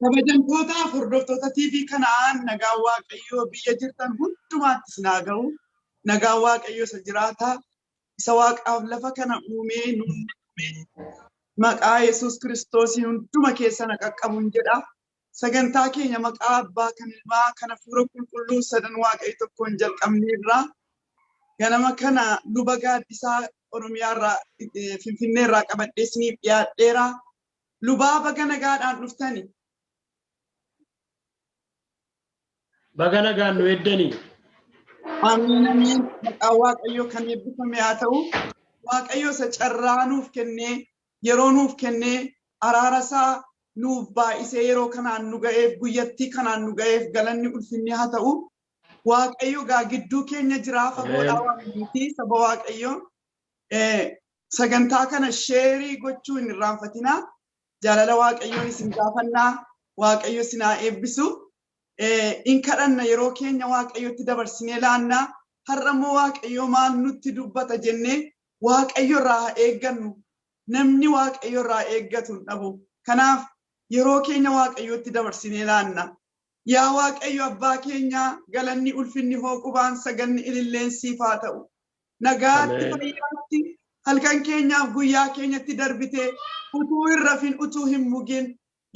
Kabajamtoota hordoftoota TV kanaan nagaa Waaqayyoo biyya jirtan hundumaatti sinaa ga'u. Nagaa Waaqayyoo isa jiraata. Isa Waaqaaf lafa kana uumee maqaa Yesuus Kiristoosiin hunduma keessan qaqqabuun jedha. Sagantaa keenya maqaa Abbaa kan Ilmaa kan Hafuura Qulqulluu sadan Waaqayyo tokkoon jalqabneerra. Ganama kana luba gaaddisaa Oromiyaarraa Finfinneerraa qabadhee isiniif dhiyaadheera. Lubaa baga nagaadhaan dhuftani. Baga nagaan nu eddanii. Amiin amiin. Maqaa Waaqayyoo kan eebbifame haa ta'u. Waaqayyo isa carraa nuuf kennee yeroo nuuf kennee araara isaa nuuf baay'isee yeroo kanaan nu ga'eef guyyattii kanaan nu ga'eef galanni ulfinni haa ta'u. Waaqayyo gaa gidduu keenya jira fagoodhaa Waaqayyooti saba Waaqayyoo. Sagantaa kana sheerii gochuu hin irraanfatinaa. Jaalala Waaqayyoon isin gaafannaa. Waaqayyo isin haa eebbisu. In kadhanna yeroo keenya Waaqayyotti dabarsinee laannaa. Har'a immoo Waaqayyo maal nutti dubbata jennee Waaqayyo irraa haa eeggannu. Namni Waaqayyo irraa eeggatu hin dhabu. Kanaaf yeroo keenya Waaqayyotti dabarsinee laanna. Yaa Waaqayyo abbaa keenya galanni ulfinni hooqubaan saganni ililleensiif haa ta'u. Nagaatti fayyaatti halkan keenyaaf guyyaa keenyatti darbitee utuu hin rafin utuu hin mugin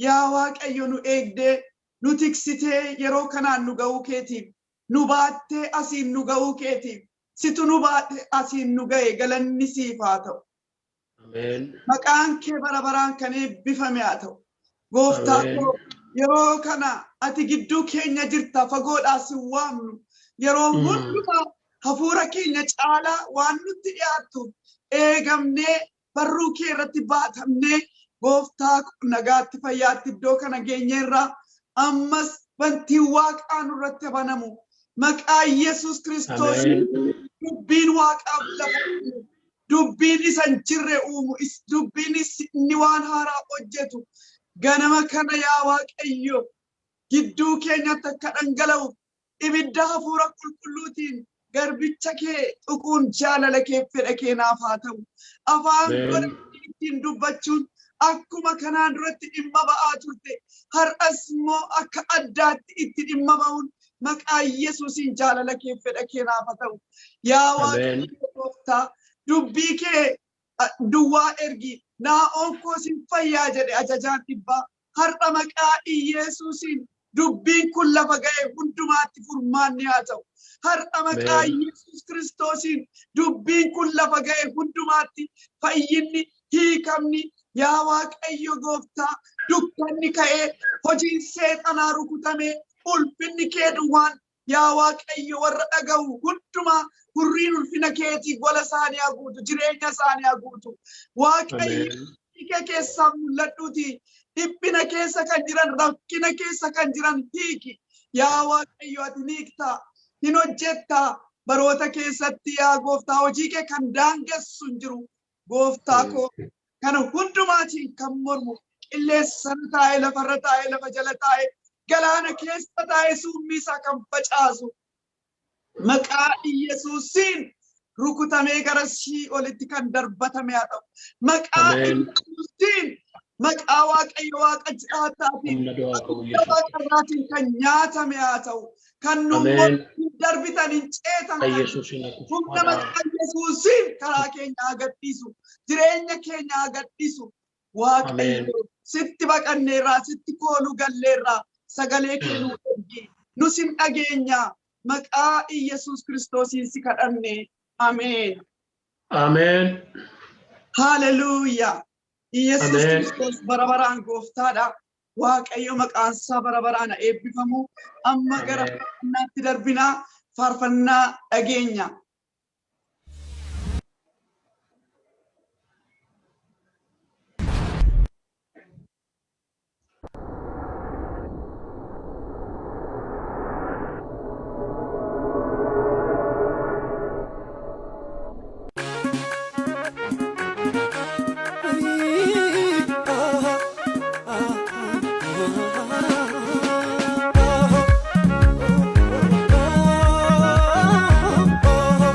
yaa Waaqayyo nu eegdee nu tiksitee yeroo kanaan nu ga'uu keetiif nu baattee asiin nu ga'uu keetiif situ nu baatte asiin nu ga'e galanni siif haa ta'u. Maqaan kee bara baraan kan eebbifame haa ta'u. Gooftaa koo yeroo kana ati gidduu keenya jirta fagoodhaa si waamnu yeroo hundumaa hafuura keenya caalaa waan nutti dhiyaattu eegamnee barruu kee irratti baatamnee gooftaa nagaatti fayyaatti iddoo kana geenyeerraa ammas bantii waaqaa nurratti banamu maqaa Yesuus Kiristoos dubbiin waaqaaf lafa dubbiin isa hin jirre uumu dubbiin inni waan haaraa hojjetu ganama kana yaa Waaqayyo gidduu keenyatti akka dhangala'u ibidda hafuura qulqulluutiin garbicha kee tuquun jaalala kee fedha keenaaf haa ta'u. Afaan ittiin dubbachuun akkuma kanaan duratti dhimma ba'aa turte har'as immoo akka addaatti itti dhimma ba'uun maqaa Yesuusiin jaalala kee fedha keenaaf haa ta'u. Yaa Waaqayyo gooftaa dubbii kee duwwaa ergi naa'oon koo sin fayyaa jedhe ajajaan dhibbaa har'a maqaa Yesuusiin dubbiin kun lafa ga'e hundumaatti furmaanni haa ta'u. Har'a maqaa Yesuus Kiristoosiin dubbiin kun lafa ga'e hundumaatti fayyinni hiikamni yaa Waaqayyo gooftaa dukkanni ka'ee hojiin seexanaa rukutamee ulfinni kee duwwaan yaa Waaqayyo warra dhaga'u hundumaa gurriin ulfina keetii gola isaanii haa guutu jireenya isaanii haa guutu. Waaqayyo kee keessaa mul'adhuuti dhiphina keessa kan jiran rakkina keessa kan jiran hiiki yaa Waaqayyo ati ni hiiktaa hin hojjettaa baroota keessatti yaa gooftaa hojii kee kan daangessu hin jiru gooftaa koo kana hundumaatiin kan mormu qilleessa taa'ee lafarra taa'ee lafa jala taa'ee galaana keessa taa'ee summii isaa kan facaasu maqaa Yesuusiin rukutamee gara Sii'oolitti kan darbatame haa ta'u. Maqaa Yesuusiin maqaa Waaqayyo Waaqa jiraataatiin waaqarraatiin kan nyaatame haa ta'u. Kan nu darbitan hin ceetan humna maqaa Yesuusiin karaa keenya haa gadhiisu jireenya keenya haa gadhiisu. Waaqayyo sitti baqanneerraa sitti kooluu galleerraa sagalee kee nuu ergi nu sin dhageenya maqaa Yesuus Kiristoosiin si kadhanne ameen. Ameen. Hallelujah. Yesuus Kiristoos bara baraan gooftaadha. Waaqayyo maqaan isaa bara baraan eebbifamu amma gara faarfannaatti darbinaa faarfannaa dhageenya. Oh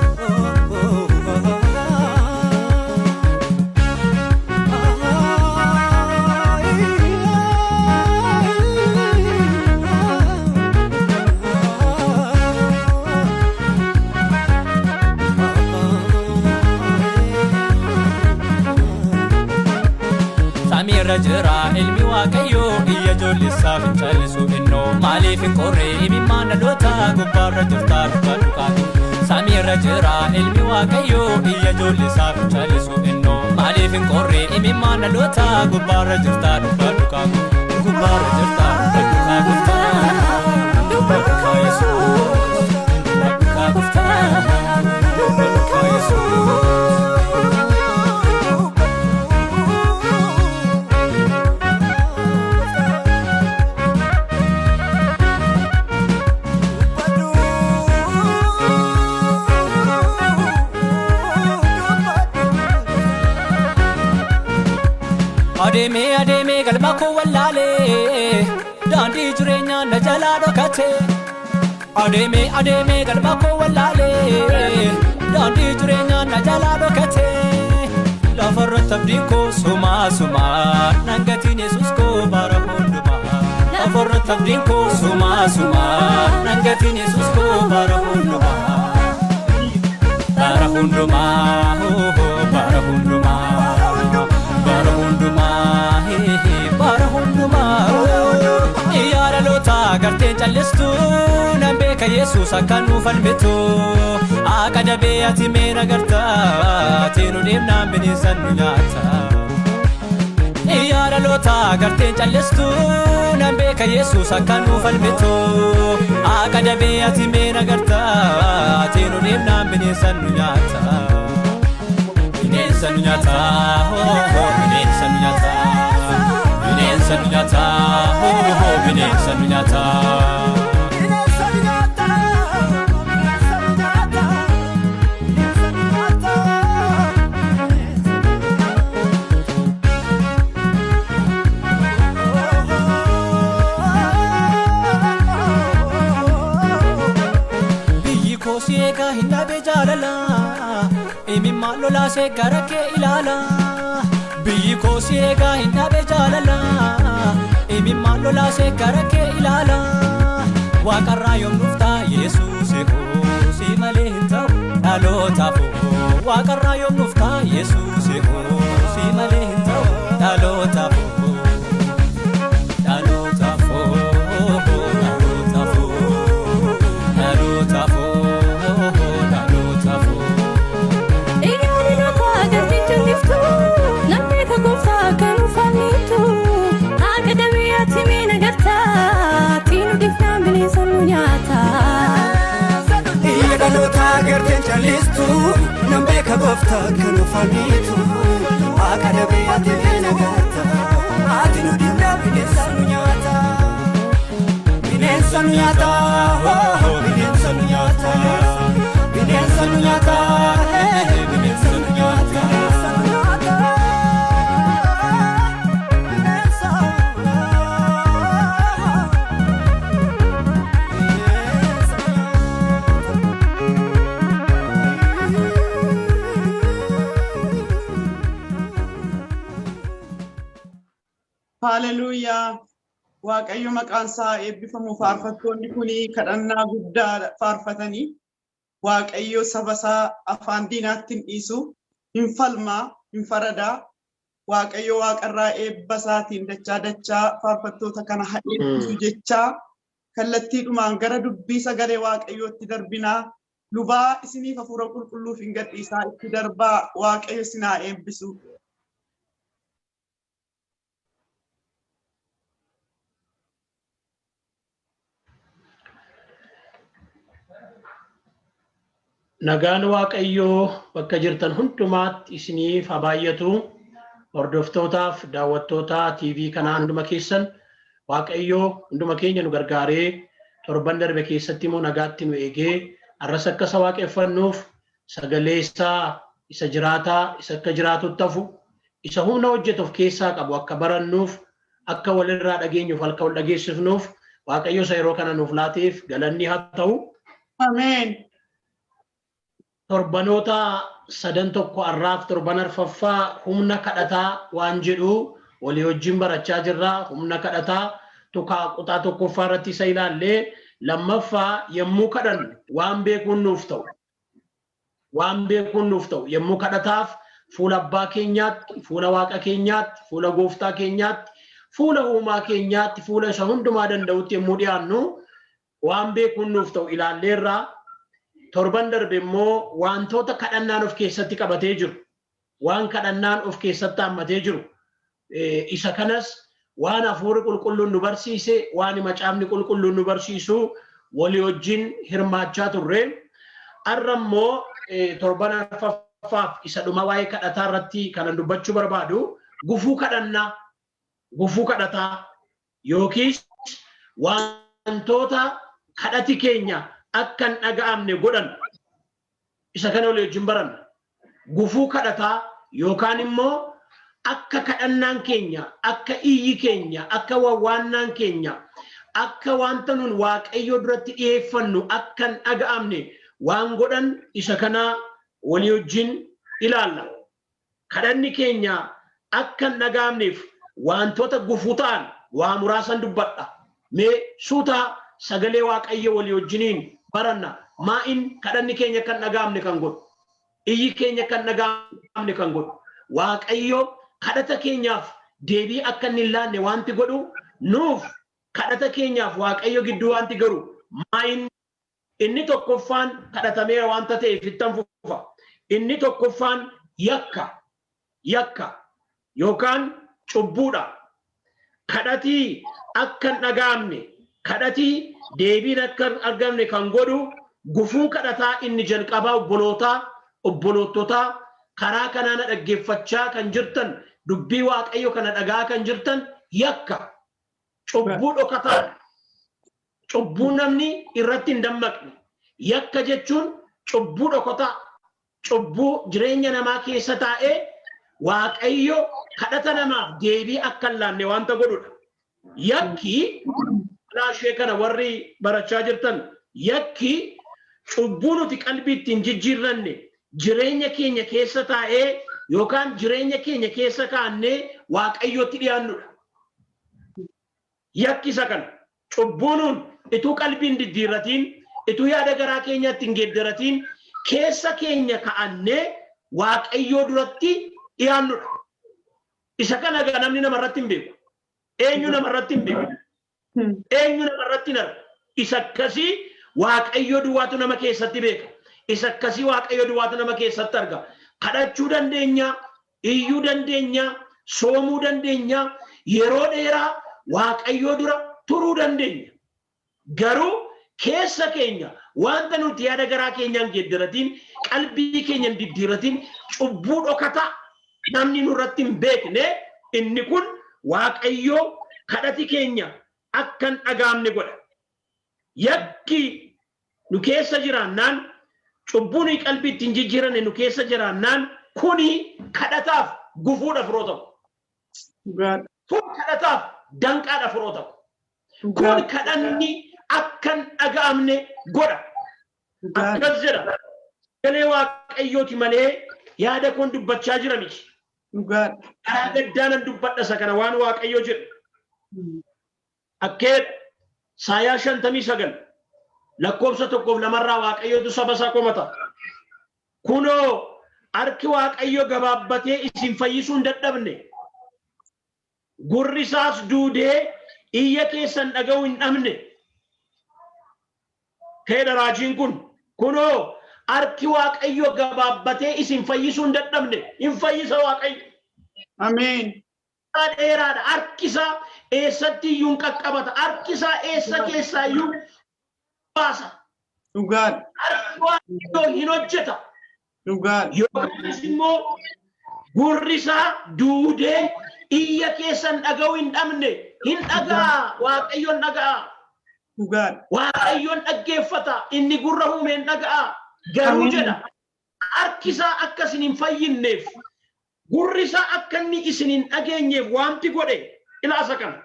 rajira ilmi waaqayyo iyya jollisaa fincalisu inno maaliif qorre imimmaan dhaloota gubbaarra jirta dhugaatu samii rajira ilmi waaqayyo iyya jollisaa fincalisu inno maaliif qorre imimmaan dhaloota gubbaarra jirta dhugaatu gubbaarra jirta dhugaatu Yesuus dhugaatu Yesuus Ademe galma ko wallale dandi jurenya na jala dokate Ademe galma ko wallale dandi jurenya na jala dokate La farrat tabdiko suma nangatin Yesus ko bara hunduma La farrat tabdiko suma nangatin Yesus ko bara hunduma bara hunduma Iyara lota garte jallistu nambe ka Yesus akanu falmetu akada beati mena garta tinu dimna binisan nyata Iyara lota garte jallistu nambe ka Yesus akanu falmetu akada beati mena garta tinu dimna binisan nyata binisan nyata binisan nyata Senyata, bine senyata. Biyyi koosiyeega hinna bejalala, imimma lola se garake ilala. Biyyi koosiyeega hinna bejalala. Imimmaan lola se garake ilala Waaqarraa yoom dhufta Yesuus si malee hin ta'u dhalootaaf Waaqarraa yoom dhufta Yesuus si malee hin ta'u dhalootaaf Listu nambe ka gofta kanu famitu akada be atena gata atinu dinda binensanu nyata binensanu nyata binensanu nyata binensanu nyata binensanu nyata Hallelujah. Waaqayyo maqaan isaa eebbifamu faarfattoonni kuni kadhannaa guddaa faarfatanii Waaqayyo saba isaa afaan diinaatti hin dhiisu hin falmaa hin faradaa Waaqayyo waaqarraa eebba isaatiin dachaa faarfattoota kana eebbisu jechaa kallattiidhumaan gara dubbii sagalee Waaqayyootti darbinaa lubaa isiniif hafuura qulqulluuf hin gadhiisaa itti darbaa Waaqayyo isinaa eebbisu. Nagaan Waaqayyoo bakka jirtan hundumaatti isiniif habaayatu hordoftootaaf daawwattoota TV kanaa hunduma keessan Waaqayyoo hunduma keenya nu gargaaree torban darbe keessatti immoo nagaatti nu eegee arras akka isa waaqeffannuuf sagalee isaa isa jiraataa isa akka jiraatutti hafu isa humna hojjetuuf keessaa qabu akka barannuuf akka walirraa dhageenyuuf halka wal dhageessifnuuf Waaqayyo isa yeroo kana nuuf laateef galanni haa ta'u. Ameen. Torbanoota sadan tokko arraaf torban arfaffaa humna kadhataa waan jedhu walii wajjin barachaa jirra. Humna kadhataa tukaa kutaa tokkoffaa irratti isa ilaallee lammaffaa yommuu kadhannu waan beekuun nuuf ta'u. Yommuu kadhataaf fuula abbaa keenyaatti, fuula waaqa keenyaatti, fuula gooftaa keenyaatti, fuula uumaa keenyaatti, fuula isa hundumaa danda'utti yommuu dhiyaannu waan beekuun nuuf ta'u ilaalleerraa. Torban darbe immoo wantoota kadhannaan of keessatti qabatee jiru, waan kadhannaan of keessatti hammatee jiru, isa kanas waan hafuurri qulqulluun nu barsiise, waan macaafni qulqulluun nu barsiisu walii wajjin hirmaachaa turre. Har'a immoo torban arfaffaaf isa dhuma waa'ee kadhataa irratti kanan dubbachuu barbaadu gufuu kadhataa yookiis wantoota kadhati keenya akka hin dhaga'amne godhan isa kana walii wajjin baranna. Gufuu kadhataa yookaan immoo akka kadhannaan keenya, akka iyyi keenya, akka wawwaannaan keenya, akka wanta nun waaqayyo duratti dhiyeeffannu akka hin dhaga'amne waan godhan isa kana walii wajjin ilaalla. Kadhanni keenya akka hin dhaga'amneef wantoota gufuu ta'an waa muraasan dubbadha. Mee suutaa sagalee waaqayyo walii wajjiniin baranna. Maa'in kadhanni keenya kan dhaga'amne kan godhu, iyyi keenya kan dhaga'amne kan godhu, waaqayyo kadhata keenyaaf deebii akka inni hin laanne wanti godhu nuuf kadhata keenyaaf waaqayyo gidduu wanti garu maa'in inni tokkoffaan kadhatameera wanta ta'eef ittan fufa. Inni tokkoffaan yakka yookaan cubbuudha. Kadhatii akka hin dhaga'amne, kadhatii deebiin akka hin argamne kan godhu gufuu kadhataa inni jalqabaa obboloototaa karaa kanaan dhaggeeffachaa kan jirtan, dubbii waaqayyo kana dhagaa kan jirtan yakka, cubbuu dhokataa, cubbuu namni irratti hin dammaqne. Yakka jechuun cubbuu dhokataa, cubbuu jireenya namaa keessa taa'ee waaqayyo kadhata namaaf deebii akka hin laanne wanta godhudha. Yakki laashee kana warri barachaa jirtan, yakki cubbuu nuti qalbiitti hin jijjiirranne jireenya keenya keessa taa'ee yookaan jireenya keenya keessa kaa'annee waaqayyotti dhiyaannudha. Yakki isa kana cubbuun ituu qalbiin diddiirratiin, ituu yaada garaa keenyatti hin geeddaratiin keessa keenya kaa'annee waaqayyoo duratti dhiyaannudha. Isa kana gaa namni namarratti hin beeku. Eenyu namarratti hin beeku. Eenyu namarratti hin argu. Isa akkasii waaqayyo duwwaatu nama keessatti beeka. Isa akkasii waaqayyo duwwaatu nama keessatti arga. Kadhachuu dandeenya, iyyuu dandeenya, soomuu dandeenya, yeroo dheeraa waaqayyo dura turuu dandeenya. Garuu keessa keenya wanta nuti yaada garaa keenyaan geeddaratiin, qalbii keenyaan diddiiratiin cubbuu dhokataa namni nurratti hin beekne, inni kun waaqayyo kadhati keenya akka hin dhaga'amne godha. Yakki nu keessa jiraannaan, cubbuun qalbiitti hin jijjiiranne nu keessa jiraannaan kuni kadhataaf gufuudha firoo ta'u. Kun kadhataaf danqaadha firoo ta'u. Kun kadhanni akka hin dhaga'amne godha. Akkas jedha. Galee waaqayyooti malee yaada koon dubbachaa jira miti. Karaa gaddaanan dubbadha isa kana waan waaqayyoo jedhu. Akkeedha. Saayaa 59 lakkoofsa 1-2 waaqayyootu saba isaa komata. Kunoo harki waaqayyo gabaabbatee isin fayyisuu hin dadhabne. Gurri isaas duudee iyya keessan dhaga'uu hin dhabne. Keedha raajiin kun kunoo harki waaqayyo gabaabbatee isin fayyisuu hin dadhabne. Hin fayyisa waaqayyo. Ameen. Dheeraadha. Harki isaa eessatti iyyuu hin qaqqabata. Harki isaa eessa keessaa iyyuu baasa. Dhugaadha. Harki waaqayyo hin hojjeta. Dhugaadha. Yookiis immoo gurri isaa duudee iyya keessan dhaga'uu hin dhabne. Hin dhaga'a. Waaqayyoon dhaga'a. Dhugaadha. Waaqayyoon dhaggeeffata. Inni gurra uume hin dhaga'a. Garuu jedha harki isaa akka isin hin fayyinneef, gurri isaa akka inni isin hin dhageenyeef wanti godhe ilaasa kana.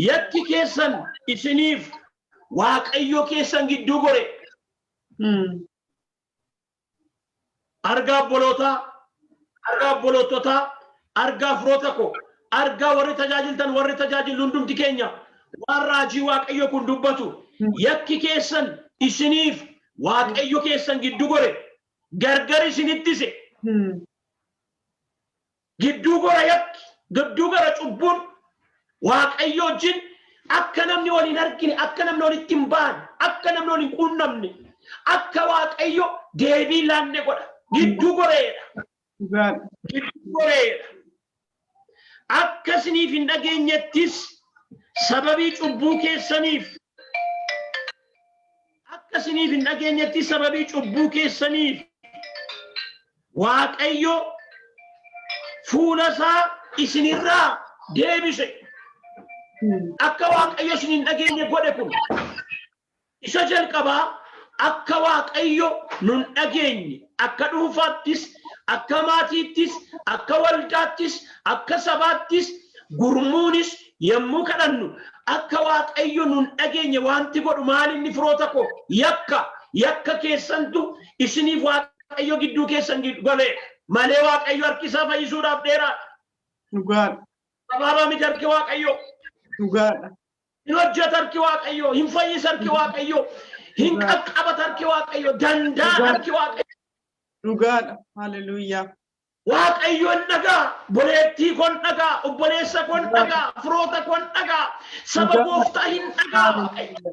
Yakki keessan isiniif waaqayyo keessan gidduu gore. Argaa obboloototaa, argaa firoota koo, argaa warri tajaajiltan, warri tajaajilu hundumti keenya waan raajii waaqayyo kun dubbatu. Yakki keessan isiniif waaqayyo keessan gidduu gore. Gargar isinittise. gidduu gora yakki gidduu gara cubbuun waaqayyo wajjin akka namni waliin argine akka namni walitti hin baane akka namni waliin quunnamne akka waaqayyo deebii laanne godha gidduu goreedha akka isiniif hin dhageenyettis sababii cubbuu keessaniif akka isiniif hin dhageenyettis sababii cubbuu keessaniif waaqayyo fuula isaa isinirraa deebise akka waaqayyo isin hin dhageenye godhe kun isa jalqabaa akka waaqayyo nun dhageenye akka dhuunfaattis akka maatiittis akka waldaattis akka sabaattis gurmuunis yommuu kadhannu akka waaqayyo nun dhageenye wanti godhu maal inni firoota koo yakka keessantu isiniif waaqayyo gidduu keessan gale malee waaqayyo harkisaa fayyisuudhaaf dheeraa dhugaadha sababa miti harki waaqayyo dhugaadha hin hojjeta harki waaqayyo hin fayyisa harki waaqayyo hin qaqqabata harki waaqayyo danda'a harki waaqayyo dhugaadha haleluuyaa waaqayyo nagaa boleettii kon nagaa obboleessa kon nagaa firoota kon nagaa saba gooftaa hin nagaa waaqayyo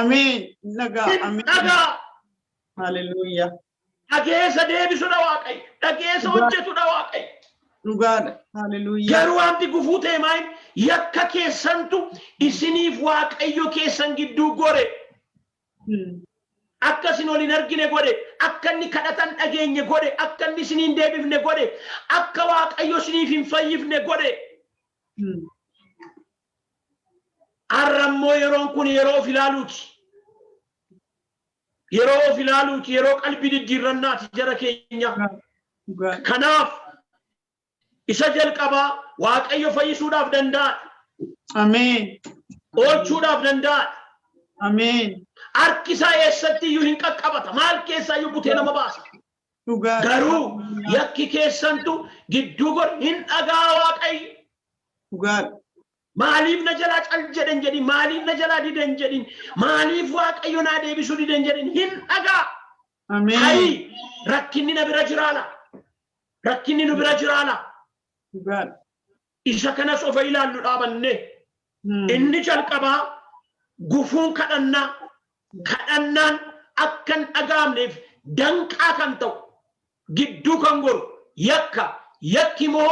amiin nagaa amiin nagaa haleluuyaa dhageessa deebisudha waaqayyo dhageessa hojjetudha waaqayyo dhugaadha haleluuyaa garuu wanti gufuu ta'e maal yakka keessantu isiniif waaqayyo keessan gidduu gore akka isin waliin argine godhe akka inni kadhatan dhageenye godhe akka inni isiniin deebifne godhe akka waaqayyo isiniif hin fayyifne godhe arrammoo yeroon kun yeroo of ilaaluuti yeroo qalbii diddiirrannaati jara keenya kanaaf isa jalqabaa waaqayyo fayyisuudhaaf danda'a amiin oolchuudhaaf danda'a amiin harkisaa eessatti iyyuu hin qaqqabata maal keessaa iyyuu butee nama baasa garuu yakki keessantu gidduu godhe hin dhagaa waaqayyo dhugaadha maaliif na jalaa cal jedhan jedhin maaliif na jalaa didan jedhin maaliif waaqayyo naa deebisuu didan jedhin hin dhagaa amiin rakkinni na bira jiraala rakkinni nu bira jiraala dhugaadha isa kanas ofa ilaallu dhaabanne inni jalqabaa gufuun kadhannaan akkan dhagaamneef danqaa kan ta'u gidduu kan goru yakki moo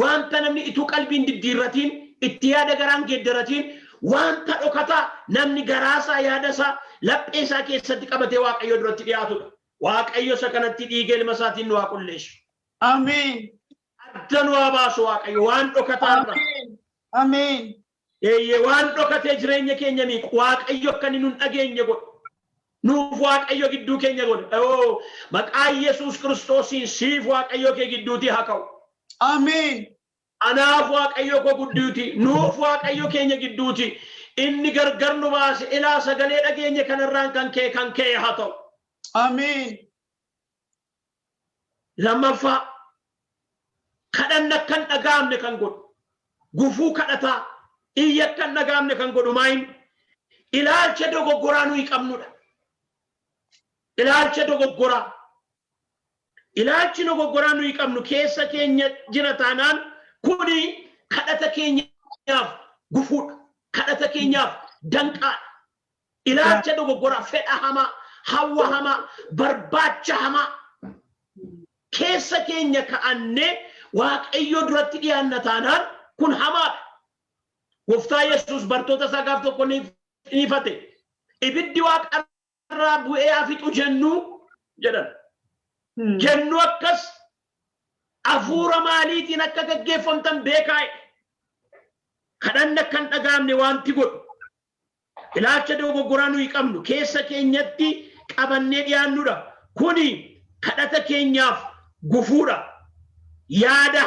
wanta namni ituu qalbiin diddiirratiin itti yaada garaan geeddaratiin wanta dhokataa namni garaasaa yaadasaa lapheesaa keessatti qabatee waaqayyo duratti dhiyaatudha waaqayyo isa kanatti dhiiga ilma isaatiin nu haa qulleessu amiin adda nu haa baasu waaqayyo waan dhokataarra amiin waan dhokatee jireenya keenya miiqu waaqayyo akka inni nun dhageenye godhu nuuf waaqayyo gidduu keenya godhu maqaa Yesuus Kiristoosiin siif waaqayyo kee gidduutii haa ka'u amiin anaaf waaqayyo koo gidduutii nuuf waaqayyo keenya gidduutii inni gargar nu baase ilaa sagalee dhageenye kanarraan kan kee haa ta'u amiin lammaffaa kadhanna kan dhagaamne kan godhu gufuu kadhataa iyya kan dhagaamne kan godhu maayin ilaalcha dogoggoraa nuyi qabnudha ilaalchi dogoggoraa nuyi qabnu keessa keenya jira taanaan kuni kadhata keenyaaf gufuudha kadhata keenyaaf danqaadha ilaalcha dogoggoraa fedha hamaa hawwa hamaa barbaacha hamaa keessa keenya ka'annee waaqayyo duratti dhiyaanna taanaan kun hamaadha gooftaa Yesuus bartoota isaa gaaf tokko ni ifate ibiddi waaqarraa bu'ee afixu jennuu jedhan jennu akkas afuura maaliitiin akka gaggeeffamtan beekaa kadhanna kan dhagaamne wanti godhu ilaalcha dogoggoraa nuyi qabnu keessa keenyatti qabannee dhiyaannudha kuni kadhata keenyaaf gufuudha yaada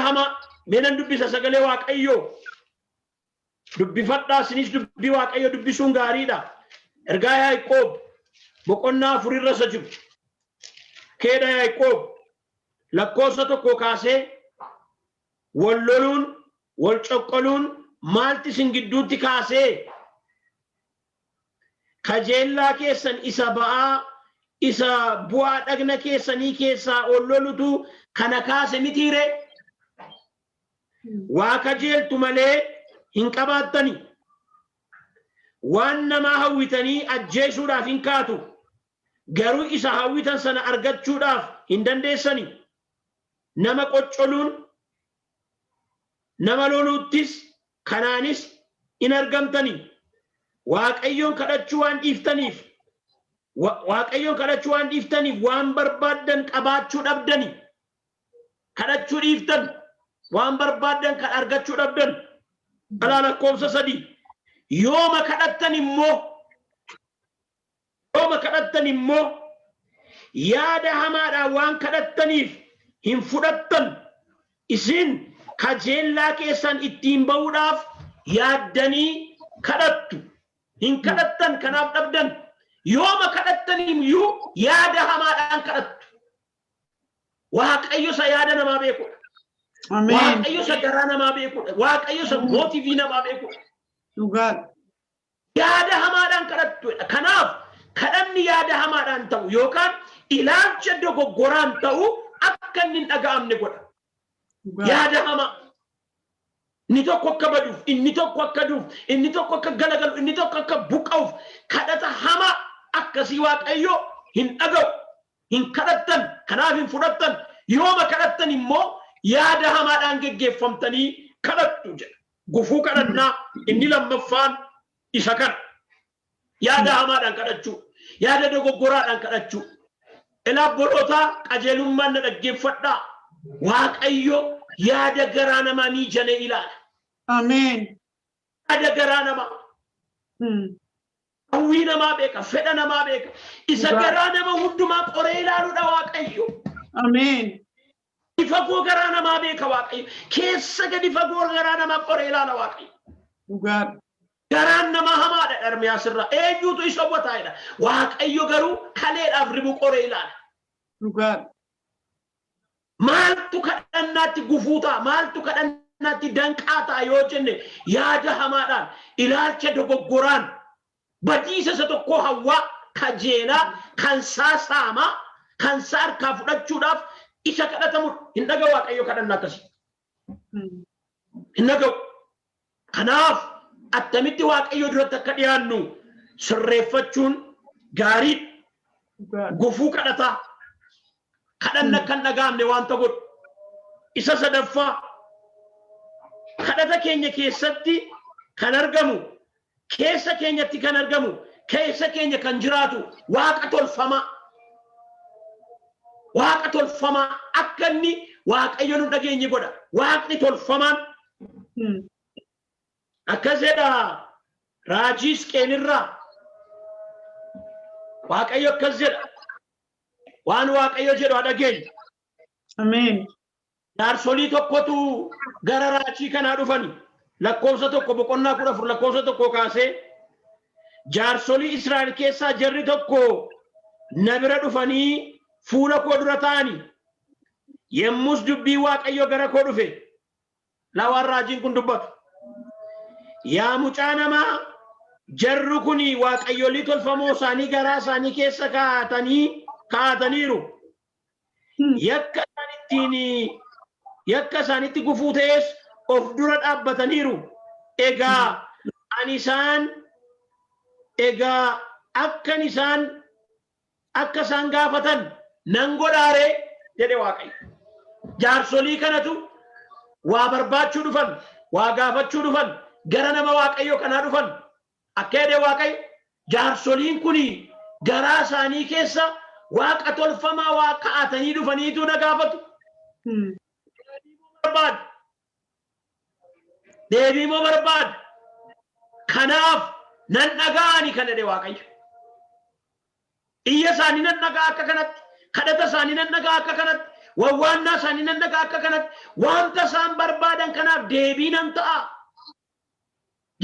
hamaa meenan dubbisa sagalee waaqayyo dubbifadhaa sinis dubbii waaqayyo dubbisuun gaariidha ergaa Yaaqoob boqonnaa 4 irra jiru keeda Yaaqoob lakkoofsa 1 kaasee wal loluun wal coqqoluun maalti isin gidduutti kaasee kajeellaa keessan isa ba'aa isa bu'aa dhagna keessanii keessaa ollolutu kana kaase mitiire waa kajeeltu malee hin qabaattani waan nama hawwitanii ajjeesuudhaaf hin kaatu garuu isa hawwitan sana argachuudhaaf hin dandeessani nama qoccoluun nama loluuttis kanaanis in argamtani waaqayyoon kadhachuu waan dhiiftaniif waan barbaaddan qabaachuu dhabdani kadhachuu dhiiftan waan barbaaddan kan argachuu dhabdan alaa lakkoofsa 3 yooma kadhattan immoo yaada hamaadhaan waan kadhattaniif hin fudhattan isin kajeellaa keessan ittiin ba'uudhaaf yaaddanii kadhattu hin kadhattan kanaaf dhabdan yooma kadhattan iyyuu yaada hamaadhaan kadhattu waaqayyo isa yaada namaa beekudha waaqayyo isa garaa namaa beekudha waaqayyo isa mootivii namaa beekudha dhugaan yaada hamaadhaan kadhattu kanaaf kadhanni yaada hamaadhaan ta'u yookaan ilaalcha dogoggoraan ta'u akka inni hin dhaga'amne godha yaada hamaa inni tokko akka baduuf inni tokko akka duuf inni tokko akka galagalu inni tokko akka buqqa'uuf kadhata hamaa akkasii waaqayyo hin dhaga'u hin kadhattan kanaaf hin fudhattan yooma kadhattan immoo yaada hamaadhaan geggeeffamtanii kadhattu jedha gufuu kadhannaa inni lammaffaan isa kana yaada hamaadhaan kadhachuu yaada dogoggoraadhaan kadhachuu elaabboloota qajeelummaan na dhaggeeffadhaa waaqayyo yaada garaa namaa ni jane ilaala ameen yaada garaa namaa hawwii namaa beeka fedha namaa beeka isa garaa nama hundumaa qoree ilaaluudha waaqayyo ameen fagoo garaa namaa beeka waaqayyo keessa gadi fagoo garaa namaa qoree ilaala waaqayyo dhugaan garaan nama hamaadha Ermiyaas irraa eenyutu isa hawwataadha waaqayyo garuu kaleedhaaf ribu qoree ilaala dhugaan maaltu kadhannaatti gufuutaa maaltu kadhannaatti danqaataa yoo jenne yaada hamaadhaan ilaalcha dogoggoraan badiisa isa tokko hawwaa kajeelaa kan saasaamaa kan saarkaa fudhachuudhaaf isa kadhatamu hin dhaga'u waaqayyo kadhannaa akkasii hin dhaga'u kanaaf attamitti waaqayyo duratti akka dhiyaannu sirreeffachuun gaarii gufuu kadhataa kadhanna kan dhaga'amne wanta godhu isa sadaffaa kadhata keenya keessatti kan argamu keessa keenyatti kan argamu keessa keenya kan jiraatu waaqa tolfamaa akka inni waaqayyo nu dhageenye godha waaqni tolfamaan akkas jedha raajii Hisqeelirraa waaqayyo akkas jedha waan waaqayyo jedhu dhageenye ameen jaarsolii tokkotu gara raajii kanaa dhufani lakkoofsa tokko boqonnaa 14 lakkoofsa tokko kaasee jaarsolii Israa'el keessaa jarri tokko na bira dhufanii fuula koo dura ta'ani yemmus dubbii waaqayyo gara koo dhufe lawaan raajiin kun dubbatu yaa mucaa namaa jarri kuni waaqayyolii tolfamoo isaanii garaa isaanii keessa kaa'ataniiru yakka isaanitti gufuu ta'es of dura dhaabbataniiru egaa akka isaan gaafatan nan godhaaree jedhe waaqayyo jaarsolii kanatu waa barbaachuu dhufan waa gaafachuu dhufan gara nama waaqayyo kanaa dhufan akka jedhe waaqayyo jaarsoliin kuni garaa isaanii keessa waaqa tolfamaa waa kaa'atanii dhufaniitu na gaafatu deebii moo barbaadu kanaaf nan dhaga'ani kan jedhe waaqayyo iyya isaanii nan dhaga'a akka kanatti kadhata isaanii nan dhaga'a akka kanatti wawwaannaa isaanii nan dhaga'a akka kanatti wanta isaan barbaadan kanaaf deebii nan ta'a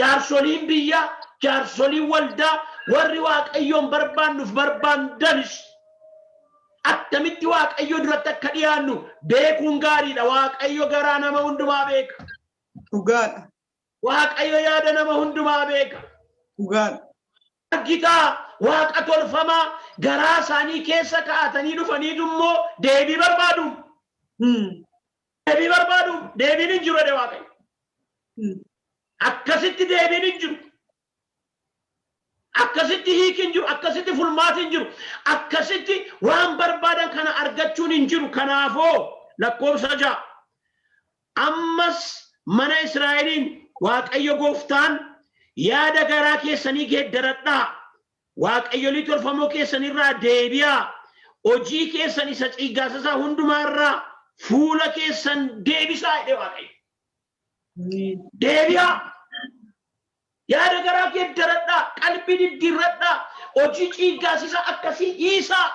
jaarsoliin biyya jaarsoliin waldaa warri waaqayyoon barbaannuuf barbaandanis attamitti waaqayyo duratti akka dhiyaannu beekuun gaariidha waaqayyo garaa nama hundumaa beeka dhugaadha waaqayyo yaada nama hundumaa beeka dhugaadha argitaa waaqa tolfamaa garaa isaanii keessa kaa'atanii dhufanii immoo deebii barbaadu. Deebii barbaadu. Deebiin hin jiru jedhe Waaqayyo. Akkasitti deebiin hin jiru. Akkasitti hiiki hin jiru. Akkasitti furmaati hin jiru. Akkasitti waan barbaadan kana argachuun hin jiru. Kanaafoo lakkoofsa 6 ammas mana Israa'eliin Waaqayyo gooftaan yaada garaa keessanii geeddaradhaa. Waaqayyolii tolfamoo keessanirraa deebi'aa. Hojii keessan isa ciiggaasisaa hundumaarraa fuula keessan deebisaa jedhe Waaqayyo. Deebi'aa. Yaada garaa geeddaradhaa. Qalbii diddiirradhaa. Hojii ciiggaasisaa akkasii dhiisaa.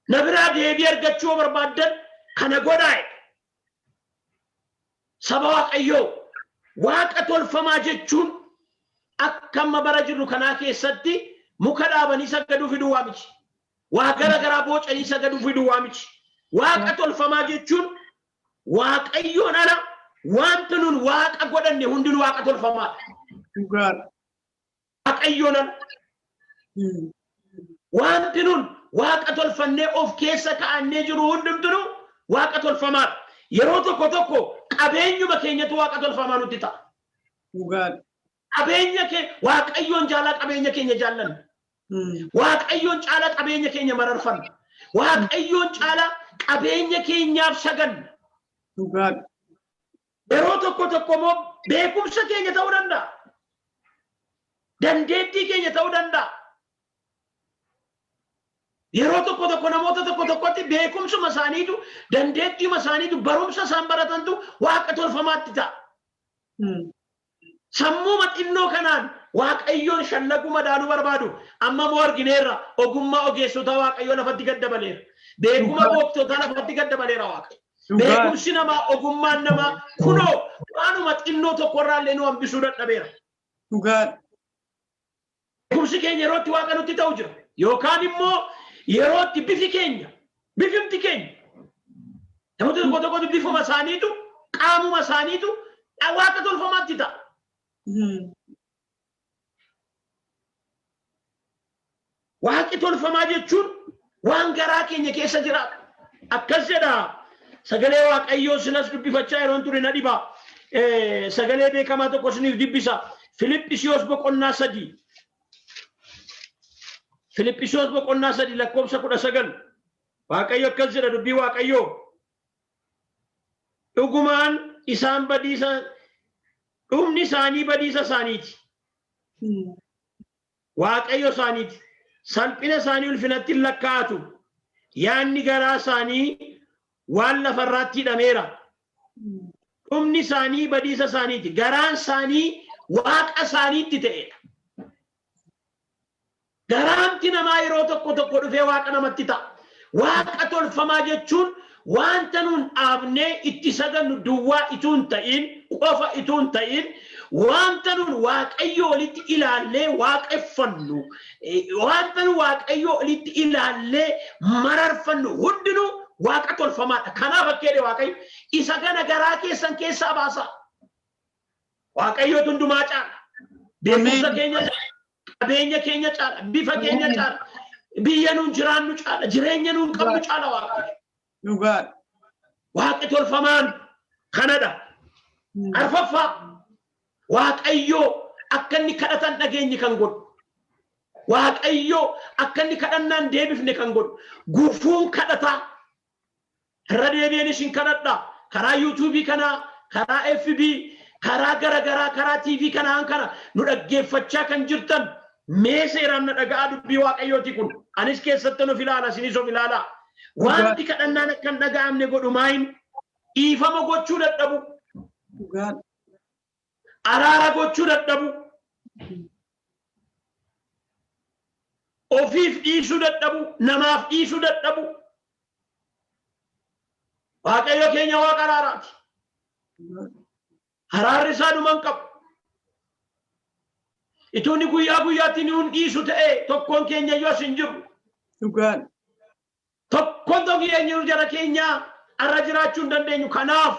Na biraa deebii argachuu barbaaddan kana godhaa. Saba Waaqayyoo waaqa tolfamaa jechuun akka amma bara jirru kanaa keessatti muka dhaabanii sagaduu fiduu waa miti. Waa gara garaa boocanii sagaduu fiduu waa miti. Waaqa tolfamaa jechuun Waaqayyoon ala wanti nun waaqa godhanne hundinuu waaqa tolfamaadha. Waaqayyoon ala wanti nun waaqa tolfannee of keessa kaa'annee jiru hundumtuu waaqa tolfamaadha. Yeroo tokko tokko qabeenyuma keenyatu waaqa tolfamaa nutti ta'a. Qabeenya keenya Waaqayyoon jaalaa qabeenya keenya jaallanna. Waaqayyoon caalaa qabeenya keenya mararfanna. Waaqayyoon caalaa qabeenya keenyaaf saganna. Yeroo tokko tokko immoo beekumsa keenya ta'uu danda'a. Dandeettii keenya ta'uu danda'a. Yeroo tokko tokko namoota tokko tokkotti beekumsuma isaaniitu dandeettiima isaaniitu barumsa isaan baratantu waaqa tolfamaatti ta'a. Sammuu xinnoo kanaan Waaqayyoon shallaguu madaaluu barbaadu amma moo argineerra ogummaa ogeessotaa Waaqayyoo lafatti gad dabaleera. Beekuma gooftootaa lafatti gad dabaleera Waaqayyo. Beekumsi namaa ogummaan namaa kunoo waanuma xinnoo tokkorraa illee nu hambisuu dadhabeera. Beekumsi keenya yerootti waaqa nutti ta'u jira yookaan immoo yerootti bifti keenya namoota tokko tokkotti bifuma isaaniitu qaamuma isaaniitu waaqa tolfamaatti ta'a. Waaqi tolfamaa jechuun waan garaa keenya keessa jiraatu. Akkas jedha sagalee Waaqayyoo silas dubbifachaa yeroon ture na dhiba. Sagalee beekamaa tokko isiniif dubbisa. Filiphisiyoos boqonnaa 3. Filiphisiyoos boqonnaa 3 lakkoofsa 19. Waaqayyo akkas jedha dubbii Waaqayyoo. Dhugumaan isaan badiisa dhumni isaanii badiisa isaaniiti. Waaqayyo isaaniiti. Salphina isaanii ulfinatti lakkaa'atu. Yaanni garaa isaanii waan lafarraatti hidhameera. Dhumni isaanii badiisa isaaniiti. Garaan isaanii waaqa isaaniitti ta'edha. Garaamti namaa yeroo tokko tokko dhufee waaqa namatti ta'a. Waaqa tolfamaa jechuun wanta nun dhaabnee itti sagannu duwwaa ituu hin ta'in qofa ituu hin ta'in wanta nun Waaqayyo olitti ilaallee waaqeffannu wanta nun Waaqayyo olitti ilaallee mararfannu hundinuu waaqa tolfamaadha. Kanaaf akkeedhe Waaqayyo isa kana garaa keessan keessaa baasa. Waaqayyootu hundumaa caala. Beekumsa keenya caala. Qabeenya keenya caala. Bifa keenya caala. Biyya nuun jiraannu caala. Jireenya nuun qabnu caala Waaqayyo. Waaqi tolfamaan kanadha. Arfaffaa Waaqayyoo akka inni kadhatan dhageenyi kan godhu. Waaqayyoo akka inni kadhannaan deebifne kan godhu. Gufuun kadhataa. Irra deebi'een isin kadhadha. Karaa YouTube kanaa, karaa FB, karaa garagaraa, karaa TV kanaan kana nu dhaggeeffachaa kan jirtan mee seeraan na dhaga'aa dubbii Waaqayyooti kun. Anis keessatti nuuf ilaala, isinis of ilaala. Wanti kadhannaan akka hin dhaga'amne godhu maayin dhiifama gochuu dadhabu. Araara gochuu dadhabu. Ofiif dhiisuu dadhabu. Namaaf dhiisuu dadhabu. Waaqayyo keenya waaqa araaraati. Araarri isaa dhuman qabu. Ituuni guyyaa guyyaatti nuun dhiisu ta'ee tokkoon keenya yoo sin jiru. Tokkoon keenya jara keenyaa arra jiraachuu hin dandeenyu. Kanaaf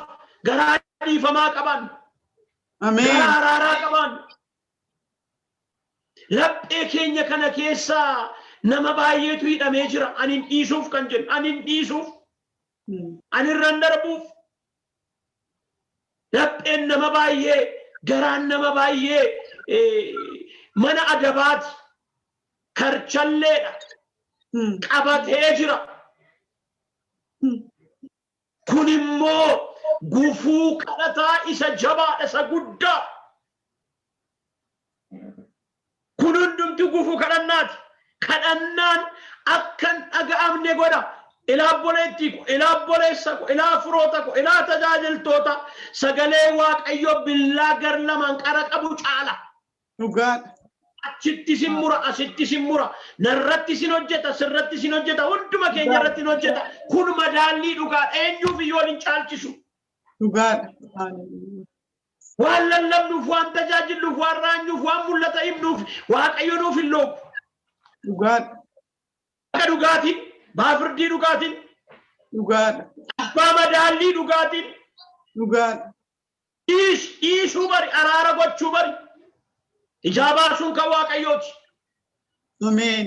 garaa dhiifamaa qaban. Garaa araaraa qaban. laphee keenya kana keessaa nama baay'eetu hidhamee jira. Ani dhiisuuf kan jedhu, ani dhiisuuf, ani irraan darbuuf. Lapheen nama baay'ee, garaan nama baay'ee mana adabaati, karchalleedha, qabatee jira. Kun immoo gufuu kadhataa isa jabaadha, isa guddaa. Kun hundumti gufuu kadhannaati. Kadhannaan akkan dhaga'amne godha. Ilaa obboleettii ko, ilaa obboleessa ko, ilaa firoota ko, ilaa tajaajiltoota sagalee Waaqayyoo billaa gar lamaan qara qabu caala. Dhugaadha. Achitti sin mura, asitti sin mura, narratti sin hojjeta, sirratti sin hojjeta, hunduma keenya irratti sin hojjeta. Kun madaallii dhugaadha. Eenyuuf iyyuu hin caalchisu. Dhugaadha. Waan lallabnuuf, waan tajaajilluuf, waan raanyuuf, waan mul'ata himnuuf Waaqayyo nuuf hin loogu. Dhugaadha. Akka dhugaatiin, baafirdii dhugaatiin, Dhugaadha. abbaa madaallii dhugaatiin, Dhugaadha. dhiisuu bari, araara gochuu bari. Ijaa baasuun kan Waaqayyooti. Ameen.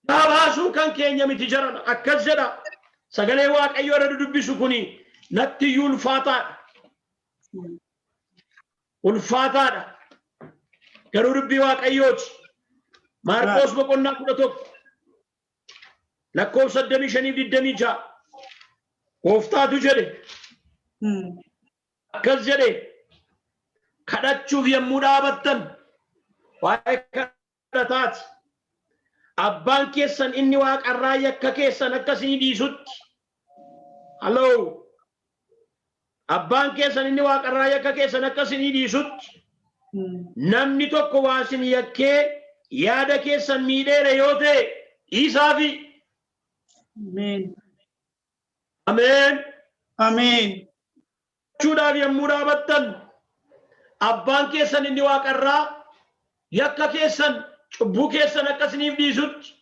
Ijaa baasuun kan keenya miti jarana. Akkas jedha. Sagalee Waaqayyoo irra dubbisu kuni natti iyyuu ulfaataadha. Ulfaataadha. Garuu dubbii Waaqayyooti. Maarqos boqonnaa 11 lakkoofsa 35-26 Gooftaatu jedhe. Akkas jedhe. Kadhachuuf yommuu dhaabattan waa'ee kadhataati. Abbaan keessan inni waaqarraa yakka keessan akkasii dhiisutti. Halloo. Abbaan keessan inni waaqarraa yakka keessan akkasii dhiisutti. Namni tokko waa isin yakkee yaada keessan miidheera yoo ta'e dhiisaafi. Ameen. Ameen. Ameen. Kadhachuudhaaf yommuu dhaabattan abbaan keessan inni waaqarraa yakka keessan cubbuu keessan akkasiniif dhiisutti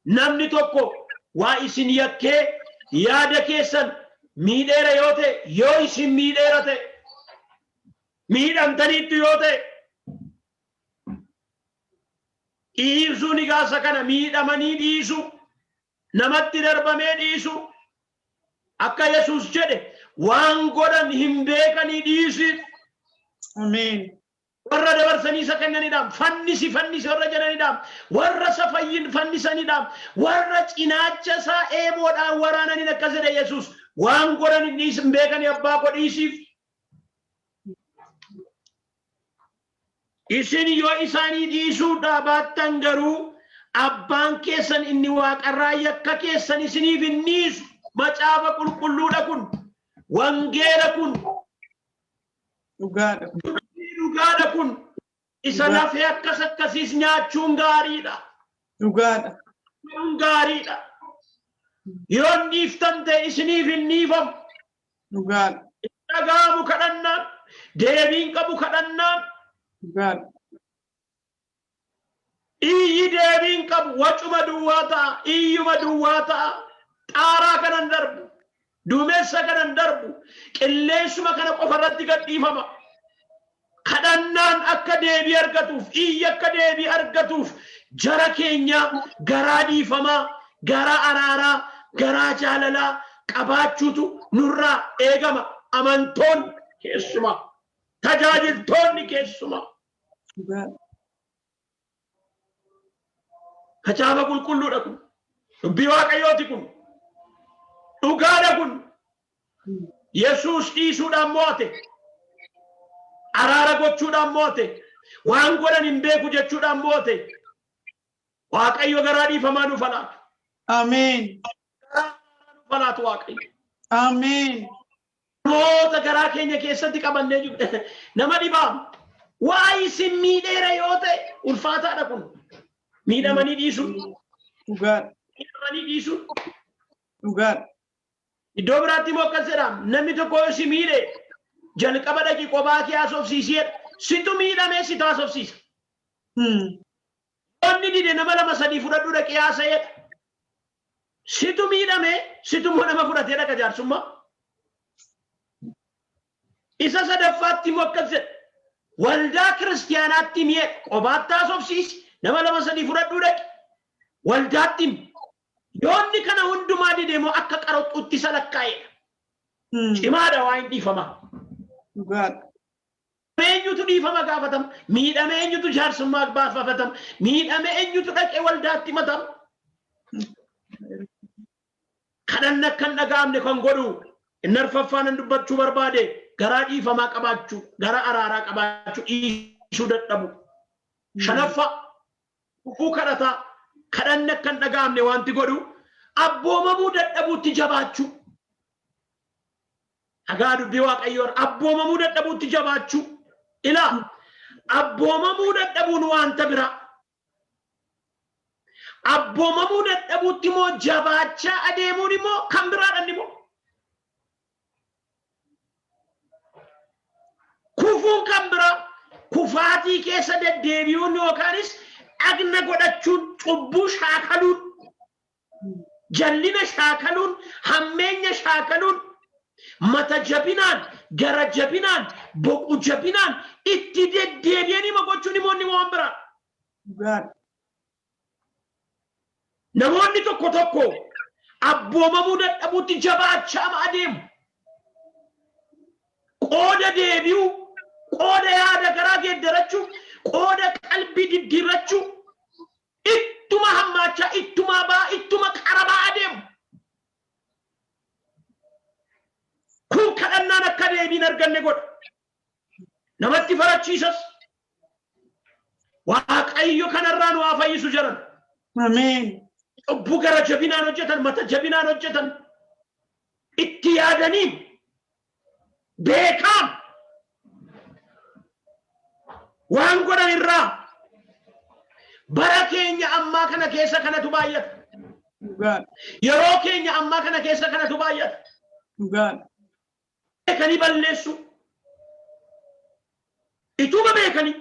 namni tokko waa isin yakkee yaada keessan miidheera yoo ta'e, yoo isin miidheera ta'e, miidhamtaniitti yoo ta'e dhiibsuun igaasa kana miidhamanii dhiisu, namatti darbamee dhiisu akka Yesuus jedhe waan godhan hin beekanii dhiisiif. Ameen. Warra dabarsanii isa kennaniidhaan, fannisi warra jedhaniidhaan, warra isa fannisaniidhaan, warra cinaacha isaa eeboodhaan waraananiin akkas jedhe Yesuus waan godhan hin beekanii abbaa koo dhiisiif. Isin yoo isaanii dhiisuudhaa baattan garuu abbaan keessan inni waaqarraa yakka keessan isiniif hin dhiisu. Macaafa qulqulluudha kun, wangeela kun, Dhugaadha. dhugaadha kun, isa lafee akkasiis nyaachuun gaariidha. Dhugaadha. Gaariidha. Yoo dhiiftan ta'e isiniif hin dhiifamu. Dhugaadha. Dhagaamu kadhannaan, deebiin qabu kadhannaan. Dhugaadha. Iyyi deebiin qabu wacuma duwwaa ta'a, iyyuma duwwaa ta'a. Xaaraa kanan darbu, duumessa kanan darbu, qilleensuma kana qofa irratti gadhiifama. Kadhannaan akka deebii argatuuf, iyyi akka deebii argatuuf jara keenya garaa dhiifamaa, garaa araaraa, garaa jaalalaa qabaachuutu nurraa eegama. Amantoonni keessumaa, tajaajiltoonni keessumaa. Macaafa qulqulluudha kun, dubbii Waaqayyooti kun, dhugaadha kun. Yesuus dhiisuudhaan mo'ate, araara gochuudhaan mo'ate, waan godhan hin beeku jechuudhaan mo'ate. Waaqayyo garaa dhiifamaa nuuf laatu. Ameen. Nuuf laatu Waaqayyo. Ameen. Namoota garaa keenya keessatti qabannee jiru nama dhibaa waa isin miidheera yoo ta'e ulfaataadha kun. Miidhamanii dhiisu. Dhugaadha. Miidhamanii dhiisu. Dhugaadha. Iddoo biraatti immoo akkas jedhama. Namni tokko yoo si miidhe jalqaba dhaqii kophaa kee haasofsiiseedha. Situ miidhamee si taasofsiisa. Inni dide nama 2-3 fudhadhu dhaqee haasa'eedha. Situ miidhamee sitummoo nama fudhatee dhaqa jaarsummaa. Isa sadaffaatti immoo akkas jedha. Waldaa kiristiyaanaatti mi'e kophaatti haasofsiisi. nama lama sadii fudhadhuu dhaqi waldaattiin yoonni kana hundumaa dideemo akka qaroxxuutti salakkaa'edha. Cimaadha waa hin dhiifama. Eenyutu dhiifama gaafatama? Miidhame eenyutu jaarsummaa baafatama? Miidhame eenyutu dhaqee waldaatti matama? Kadhanna kan dhaga'amne kan godhu inni arfaffaan dubbachuu barbaade garaa dhiifamaa qabaachuu, garaa araaraa qabaachuu dhiisuu dadhabu. Shanaffaa kufuu kadhataa kadhanna kan dhaga'amne wanti godhu abboomamuu dadhabuutti jabaachuu. Dhagaa dubbii Waaqayyoon abboomamuu dadhabuutti jabaachuu. Ilaa abboomamuu dadhabuun wanta biraa. Abboomamuu dadhabuutti immoo jabaachaa adeemuun immoo kan biraadhaan immoo. Kufuun kan biraa kufaatii keessa deddeebi'uun yookaanis dhagna godhachuun cubbuu shaakaluun jallina shaakaluun hammeenya shaakaluun mata jabinaan gara jabinaan boqu jabinaan itti deddeebi'anii gochuun immoo inni waan biraa. Namoonni tokko tokko abboomamuu dadhabuutti jabaachaa adeemu. Qooda deebi'uu, qooda yaada garaa geeddarachuu, qooda qalbii diddiirrachuu, ittuma hammaachaa, ittuma ba'aa, ittuma qarabaa adeemu. Kun kadhannaan akka deebiin arganne godha. Namatti farachiisas. Waaqayyo kanarraa nu haa fayyisu jedhan. Ameen. Cubbuu gara jabinaan hojjetan, mata jabinaan hojjetan, itti yaadaniin beekaan waan godhan irraa bara keenya ammaa kana keessa kanatu baay'ata. Yeroo keenya ammaa kana keessa kanatu baay'ata. Beekanii balleessu. Ituma beekanii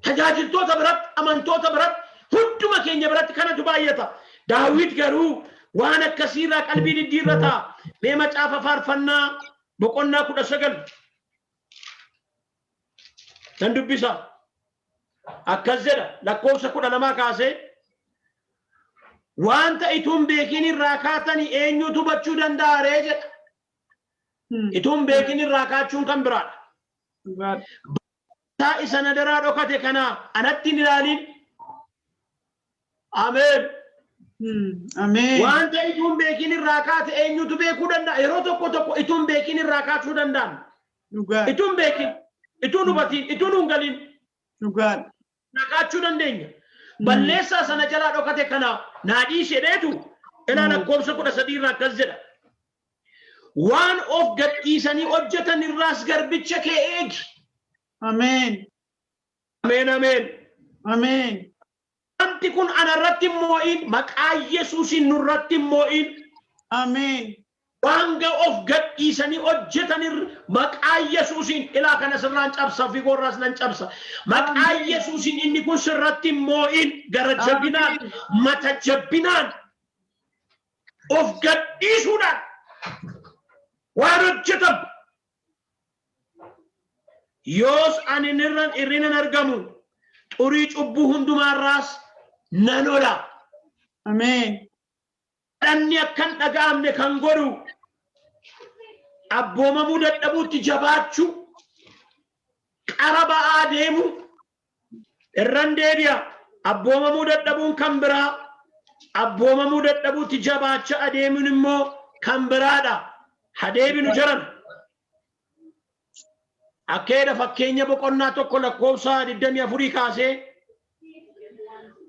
tajaajiltoota biratti, amantoota biratti, hunduma keenya biratti kanatu baay'ata. Daawit garuu waan akkasiirraa qalbii diddiirrata. Mee macaafa faarfannaa boqonnaa 19 nan dubbisa. Akkas jedha lakkoofsa 12 kaasee wanta ituun beekin irraa kaatanii eenyutu hubachuu danda'a ree jedha. Ituun beekin irraa kaachuun kan biraadha. Taa isa nadaraa dhokate kana anatti hin ilaalin. Ameen. Ameen. Wanta ituun beekin irraa kaate eenyutu beekuu danda'a? Yeroo tokko tokko ituun beekin irraa kaachuu danda'an. Ituun beekin, ituun hubatiin, ituun hungalin. Kaachuu dandeenya. Balleessaa sana jalaa dhokate kana naadhii jedheetu ilaa lakkoofsa 13 irraa akkas jedha. Waan of gadhiisanii hojjetan irraas garbicha kee eegi. Ameen. Ameen, ameen. Ameen. Wanti kun anarratti moo'in maqaa Yesuusin nurratti moo'in. Ameen. Waan of gadhiisanii hojjetan maqaa Yesuusin ilaa kana sirraan cabsa fi gorras nan cabsa. Maqaa Yesuusin inni kun sirratti moo'in gara jabinaan mata jabinaan of gadhiisuudhaan waan hojjetan. Yoos ani irrinan argamu xurii cubbuu hundumaarraas nan ola. Ameen. Kadhanni akkan dhaga'amne kan godhu abboomamuu dadhabuutti jabaachuu qara ba'aa deemu irran deebi'a. Abboomamuu dadhabuun kan biraa, abboomamuu dadhabuutti jabaacha adeemuun immoo kan biraadha. Hadeebinu jiran. Akkeedha fakkeenya boqonnaa tokko lakkoofsa 24 kaasee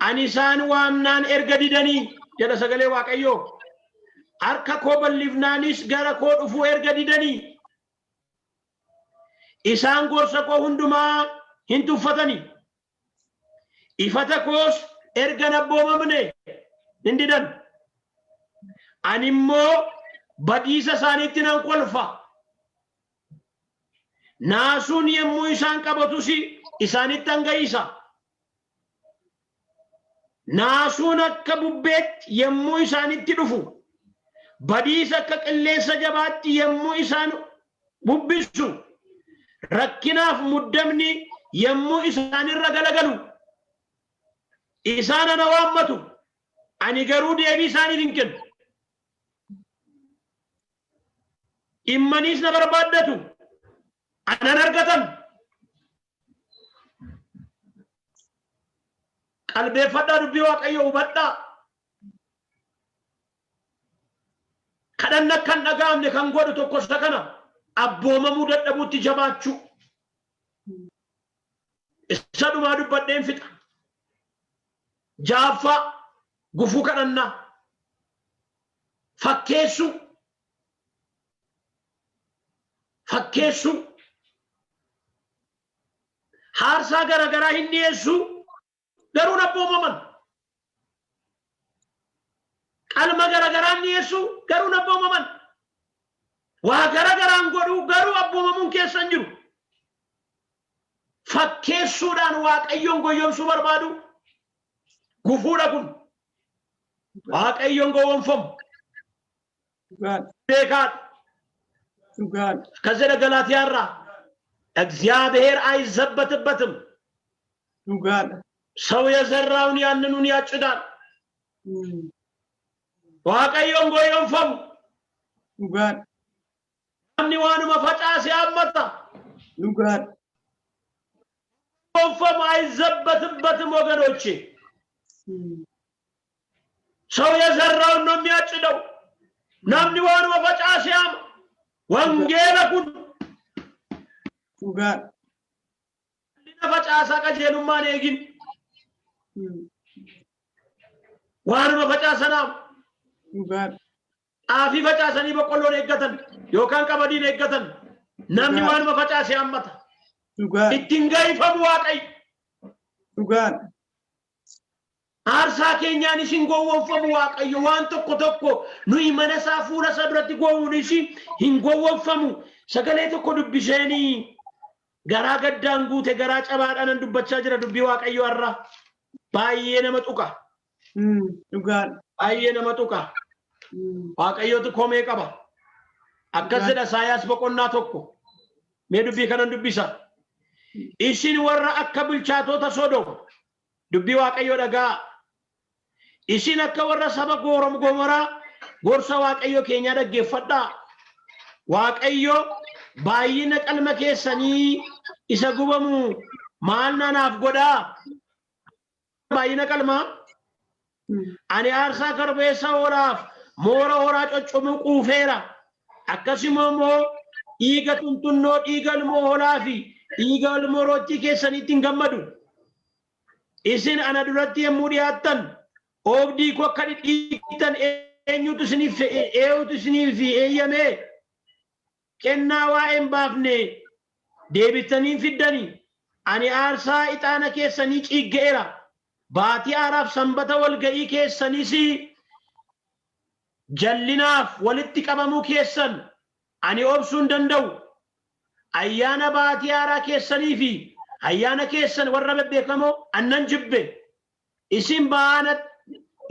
ani isaan waamnaan erga didanii jedha sagalee Waaqayyoo. Harka koo bal'ifnaanis gara koo dhufuu erga didanii isaan gorsa koo hundumaa hin tuffatanii ifata koos erga abboomamne hin didan. Ani immoo badiisa isaaniitti nan kolfa. Naasuun yemmuu isaan qabatus isaanitti hanga'isa. Naasuun akka bubbeetti yemmuu isaanitti dhufu, badiisa akka qilleensa jabaatti yemmuu isaan bubbisu, rakkinaaf muddamni yemmuu isaanirra galagalu إسانا نوامتو أني قرودي أبي ساني دينكن إمانيس نبربادتو أنا نرقتن قلبي فدا ربي واقعي وبدا كدن كان نغام ne kan godo to kosta kana abboma mu daddabutti jabaachu isadu ma dubbadden fita jaafa gufu kadanna fakkeessu harsa gara gara hinniyeessu garuu abboomaman qalma gara gara hinniyeessu garuu abboomaman waa gara garaan godhu garuu abboomamuun keessan jiru fakkeessuudhaan waaqayyoon goyyomsuu barbaadu gufuudha kun waaqayyoon gowwoomfamu beekaadha ከዘደ ገላትያራ እግዚአብሔር አይዘበትበትም ሰው የዘራውን ያንኑን ያጭዳል ዋቀዮን ጎዮንፈም አንዋኑ መፈጫ ሲያመጣ ጎንፈም አይዘበትበትም ወገኖቼ ሰው የዘራውን ነው የሚያጭደው ናምኒዋኑ መፈጫ ሲያም وانجيلا كن وقال لنا فجأة كجيل ما نيجين وانا ما فجأة سنام وقال آفي فجأة سني بقولون إجتن يوكان كبدين إجتن نامني وانا ما فجأة سيامتا وقال التنجاي فمواقعي وقال Arsa keenya ni singowwonfamu waaqayyo waan tokko tokko nuyi mana isaa fuula sabratti gowwuunisi hin gowwonfamu sagalee tokko dubbisheeni garaa gaddaan guute garaa cabaadhaan dubbachaa jira dubbii waaqayyo har'a baay'ee nama tuqa dhugaan baay'ee nama tuqa waaqayyotu komee qaba akkas jedha Isaayaas boqonnaa tokko mee dubbii kana dubbisa isin warra akka bilchaatota Sodom dubbii waaqayyo dhagaa isin akka warra saba Gomora gorsa waaqayyo keenya dhaggeeffadhaa waaqayyo baay'ina qalma keessanii isa gubamu maal naaf godhaa baay'ina qalma ani aarsaa karbeessa horaaf moora horaa coccomu quufeera akkasuma immoo dhiiga tuntunnoo dhiiga ilmoo horaa fi dhiiga ilmoo roottii keessaniitti hin gammadu isin ana duratti yemmuu dhiyaattan obdii ko akka dhidhiitan eenyutu isiniif eeyyame kennaa waa'een baafne deebitanii fiddanii ani aarsaa ixaana keessanii ciiggeera baatii aaraaf sanbata walga'ii keessanis jallinaaf walitti qabamuu keessan ani obsuu hin danda'u ayyaana baatii aaraa keessanii fi ayyaana keessan warra bebbeekamoo annan jibbe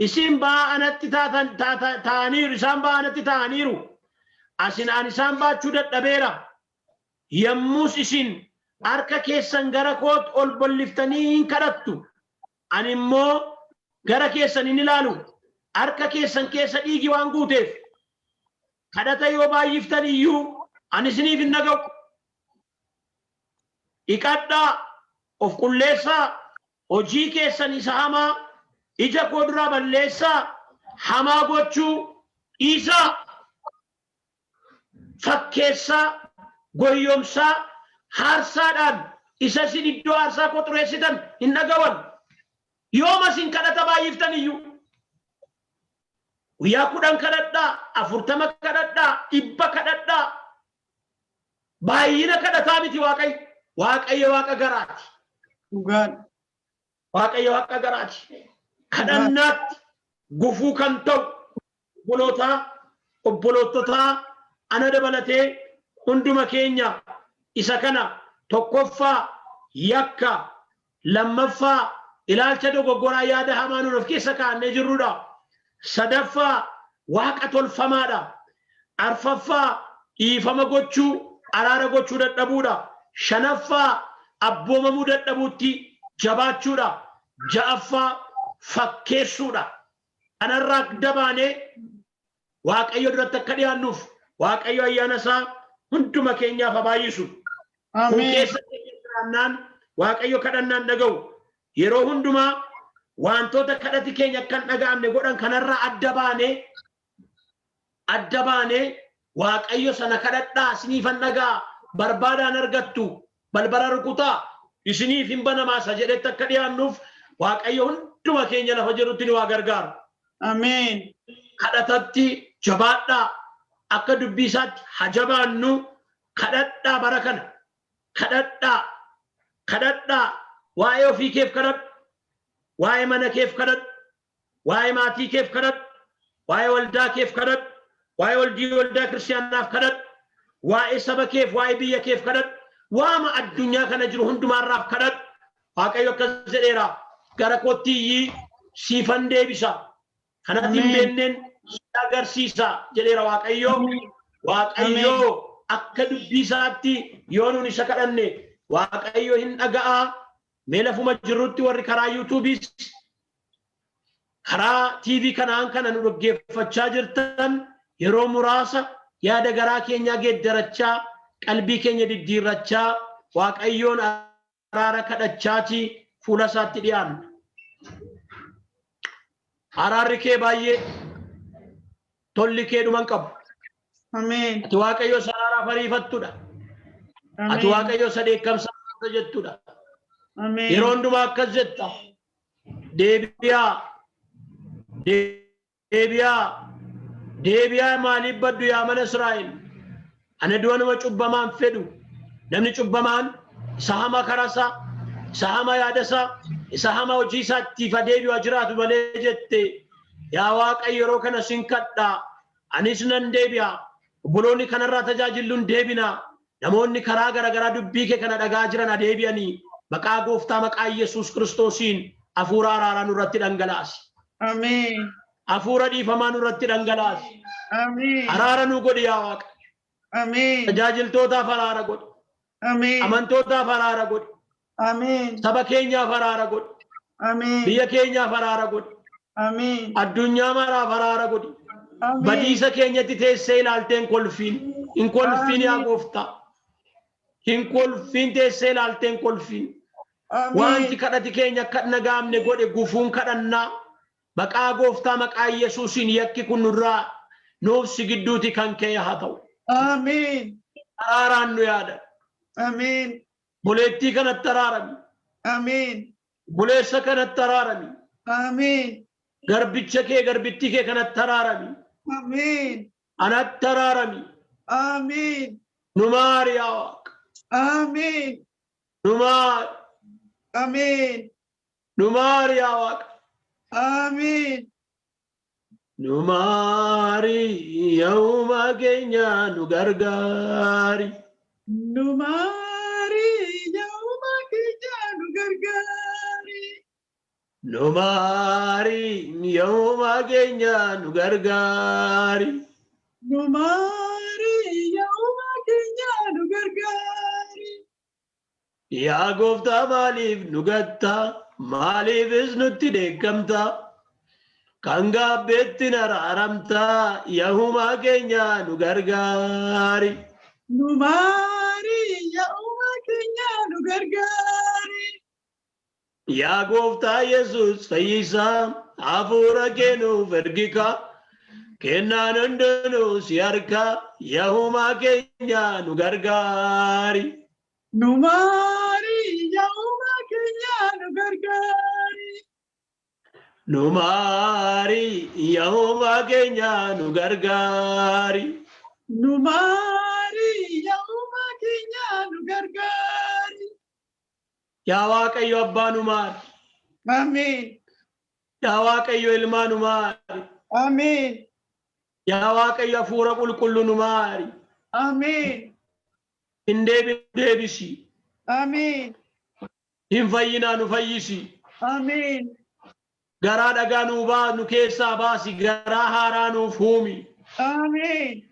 isin ba'anatti ta'aniiru isaan ba'anatti ta'aniiru asin an isaan baachuu dadhabeera yemmus isin harka keessan gara koot ol bolliftanii hin kadhattu ani immoo gara keessan hin ilaalu harka keessan keessa dhiigi waan guuteef kadhata yoo baay'iftan iyyuu ani isiniif hin dhaga'u iqadhaa of qulleessaa hojii keessan isa hamaa ija koo duraa balleessaa hamaa gochuu dhiisaa fakkeessaa goyyomsaa haarsaadhaan isa isin iddoo aarsaa koo xureessitan hin dhaga'an yooma isin kadhata baay'iftan iyyuu guyyaa 10 kadhadhaa 40 kadhadhaa 100 kadhadhaa baay'ina kadhataa miti waaqayyo waaqa garaati dhugaan waaqayyo waaqa garaati kadhannaatti gufuu kan ta'u obboloototaa ana dabalatee hunduma keenya isa kana tokkoffaa yakka lammaffaa ilaalcha dogoggoraa yaada hamaa nuuf keessa kaa'annee jirrudha sadaffaa waaqa tolfamaadha arfaffaa dhiifama gochuu araara gochuu dadhabuudha shanaffaa abboomamuu dadhabuutti jabaachuudha ja'affaa fakkeessuudha. Kanarraa dabaanee Waaqayyo duratti akka dhiyaannuuf Waaqayyo ayyaana isaa hunduma keenyaaf haa baay'isu. Keessa jiraannaan Waaqayyo kadhannaan dhaga'u. Yeroo hundumaa wantoota kadhati keenya akkan dhaga'amne godhan kanarraa adda baanee Waaqayyo sana kadhadhaa isiniifan dhagaa barbaadaan argattu balbala rukutaa isiniif hin banamaasa jedhetti akka dhiyaannuuf Waaqayyo hunduma keenya lafa jirutti ni waa gargaaru. Ameen. Kadhatatti jabaadhaa akka dubbii isaatti hajabaannu kadhadhaa bara kana kadhadhaa waa'ee ofii keef kadhadhu waa'ee mana keef kadhadhu waa'ee maatii keef kadhadhu waa'ee waldaa keef kadhadhu waa'ee waldaa kiristaanaaf kadhadhu waa'ee saba keef waa'ee biyya keef kadhadhu waama addunyaa kana jiru hundumaarraaf kadhadhu. Waaqayyo akkas jedheera gara kootti siifan deebisa kanatti hin beenneen agarsiisa jedheera Waaqayyo akka dubbii isaatti yoo nuun isa kadhanne Waaqayyo hin dhaga'a. Mee lafuma jirrutti warri karaa yuutuubiis karaa TV kanaan kana nu dhaggeeffachaa jirtan yeroo muraasa yaada garaa keenyaa geeddarachaa qalbii keenya diddiirrachaa Waaqayyoon araara kadhachaati fuula isaatti dhiyaanna. Araarri kee baay'ee tolli kee dhuman qabu. Ameen. Ati Waaqayyo sarara fariifattudha. Ati Waaqayyo sadeekkamsa jettudha. Ameen. Yeroo hundumaa akkas jetta. Deebiyaa maaliif baddu yaa mana Israa'el? Ana du'anuma cubbamaan fedhu. Namni cubbamaan isa hama karasaa, isa hama yaadasaa, isa hama hojii isaatiif adeebi'u jiraatu malee jette. Yaa Waaqayyo yeroo kana sin kadhaa. Anis nan deebi'a. Obboloonni kanarraa tajaajilluun deebina. Namoonni karaa garaagaraa dubbii kee kana dhagaa jiran adeebi'anii maqaa gooftaa maqaa Yesuus Kiristoosiin hafuura araaraa nurratti dhangalaasi. Ameen. Hafuura dhiifamaa nurratti dhangalaasi. Ameen. Araara nu godhi yaa Waaqa. Ameen. Tajaajiltootaaf araara godhi. Ameen. Amantootaaf araara godhi. Ameen. Saba keenyaaf araara godhi. Ameen. Biyya keenyaaf araara godhi. Ameen. Addunyaa maraaf araara godhi. Ameen. Badiisa keenyatti teessee ilaalteen kolfiin. Hin kolfiin yaa gooftaa. Hin kolfiin teessee ilaalteen kolfiin. Wanti kadhati keenya akka dhagaamne godhe gufuun kadhannaa. Maqaa gooftaa maqaa Yesuusiin yakki kun nurraa nuufsi gidduuti kan kee haa ta'u. Ameen. Araaraan nu yaada. Ameen. Buleettii kanatti araarami. Ameen. Buleessa kanatti araarami. Ameen. Garbicha kee garbittii kee kanatti araarami. Ameen. Anatti araarami. Ameen. Nu maari yaa Waaqa. Ameen. Nu maari. Ameen. Nu maari yaa Waaqa. Ameen. Nu maari yaa'uma keenya nu gargaari. Nu maari yaa'uma keenya nu gargaari. Nu maari yaa'uma keenya nu gargaari. Nu maari yaa'uma keenya nu gargaari. Yaa gooftaa maaliif nu gattaa? Maaliifis nutti dheekkamtaa? Kan gaabbeetti araaramtaa yaa'uma keenya nu gargaari. Nu maari yaa'uma keenya nu gargaari. Yaa gooftaa Yesuus fayyisaa hafuura kee nuuf ergikaa. Kennaan hundinuu si harkaa yaa'uma keenya nu gargaari. Nu maari yaa'uma keenya nu gargaari. Nu maari yaa'uma keenya nu gargaari. Nu maari yaa'uma keenya nu gargaari. Yaa Waaqayyo abbaa nu maari. Ameen. Yaa Waaqayyo ilmaa nu maari. Ameen. Yaa Waaqayyo hafuura qulqulluu nu maari. Ameen. Hin deebisi. Ameen. Hin fayyinaa nu fayyisi. Ameen. Garaa dhagaa nu keessaa baasi. Garaa haaraa nuuf uumi. Ameen.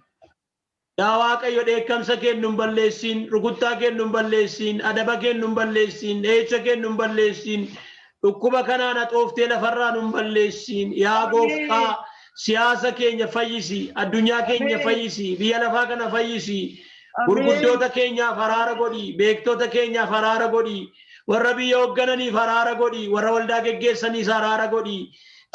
Yaa Waaqayyo dheekkamsa kennu hin balleessin. Rukuttaa kennu hin balleessin. Adaba kennu hin balleessin. Dheecha kennu hin balleessin. dhukkuba kanaan haxooftee lafarraa nun balleessiin yaa gooftaa siyaasa keenya fayyisi addunyaa keenya fayyisi biyya lafaa kana fayyisi gurguddoota keenyaaf araara godhi beektota keenyaaf araara godhi warra biyya hooggananiif araara godhi warra waldaa geggeessaniif araara godhi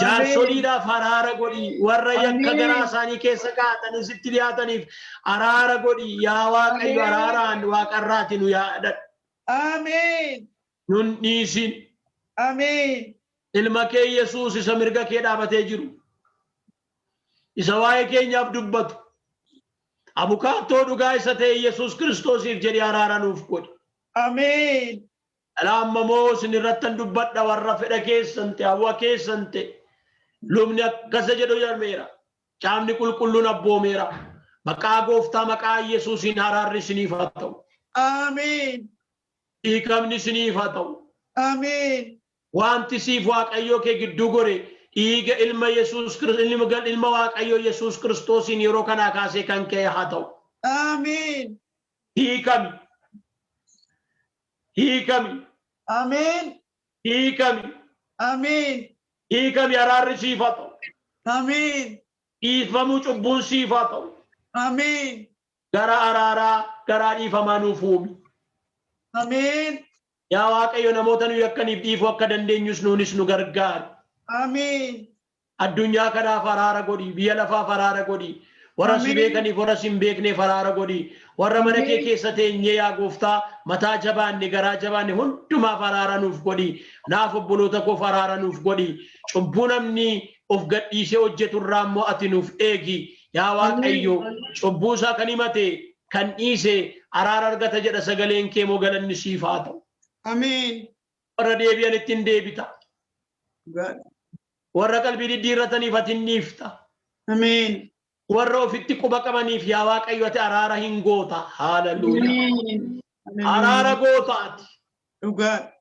jaarsoliidhaaf araara godhi warra yakka garaa isaanii keessa kaa'atanii sitti dhiyaataniif araara godhi yaa Waaqayyo araaraan waaqarraati nu yaadadhu. Ameen. Nun dhiisin. Ameen. Ilma kee Yesuus isa mirga kee dhaabatee jiru. Isa waa'ee keenyaaf dubbatu. Abukaattoo dhugaa isa ta'e Yesuus Kiristoosiif jedhee araara nuuf godhi. Ameen. Alaammamoo isin irrattan dubbadha warra fedha keessan ta'e hawwa keessan ta'e lubni akkasa jedhu jarmeera. Caamni qulqulluun abboomeera. Maqaa gooftaa maqaa Yesuusiin araarri isiniif haa ta'u. Ameen. Hiikamni isiniif haa ta'u. Ameen. Wanti siif Waaqayyoo kee gidduu gore dhiiga ilma Yesuus Kiristoos ilma Waaqayyoo Yesuus Kiristoosiin yeroo kanaa kaasee kan ka'e haa ta'u. Ameen. Hiikami. Hiikami. Ameen. Hiikami. Ameen. Hiikami araarri siif haa ta'u. Ameen. Dhiifamuu cubbuun siif haa ta'u. Ameen. Gara araaraa garaa dhiifamaa nuuf uumi. Ameen. Yaa Waaqayyo namoota nu yakkaniif dhiifuu akka dandeenyus nuunis nu gargaari. Ameen. Addunyaa kanaaf araara godhi biyya lafaaf araara godhi warra si beekaniif warra si hin beekneef araara godhi warra mana kee keessa teenyee yaa gooftaa mataa jabaanne garaa jabaanne hundumaaf araara nuuf godhi naaf obboloota koof araara nuuf godhi cubbuu namni of gadhiisee hojjetu irraa immoo ati nuuf eegi yaa Waaqayyo cubbuu isaa kan himate kan dhiise araara argata jedha sagaleen kee moo galanni siif haa ta'u. Ameen. Warra deebi'an ittiin deebita. Warra qalbii diddiirrataniif ati hin dhiifta. Ameen. Warra ofitti quba qabaniif yaa Waaqayyo ati araara hin goota. Haaleluyyaa. Araara gootaati. Dhugaadha.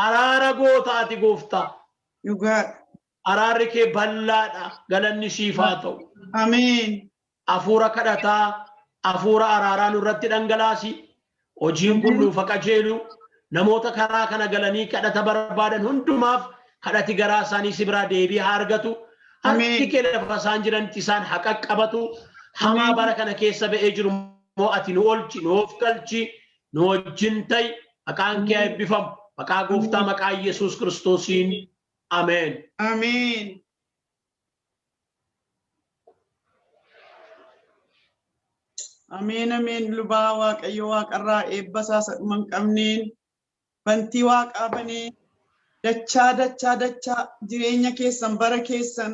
Araara gootaati gooftaa. Dhugaadha. Araarri kee bal'aadha. Galanni siif haa ta'u. Ameen. Hafuura kadhataa, hafuura araaraa nurratti dhangalaasi. Hojiin kun nuuf qajeelu. Namoota karaa kana galanii kadhata barbaadan hundumaaf kadhati garaa isaanii si biraa deebii haa argatu. Harki kee lafa isaan jiranitti isaan haqa qabatu. Hamaa bara kana keessa ba'ee jiru moo ati nu oolchi, nuuf galchi, nu wajjin ta'i. Maqaan kee eebbifamu. Maqaa gooftaa maqaa Yesuus Kiristoosiin. Ameen. Ameen. Ameen. Ameen. Lubaa Waaqayyo waaqarraa eebba isaa sadhuma hin qabneen. Bantii waaqaa banee dachaa jireenya keessan bara keessan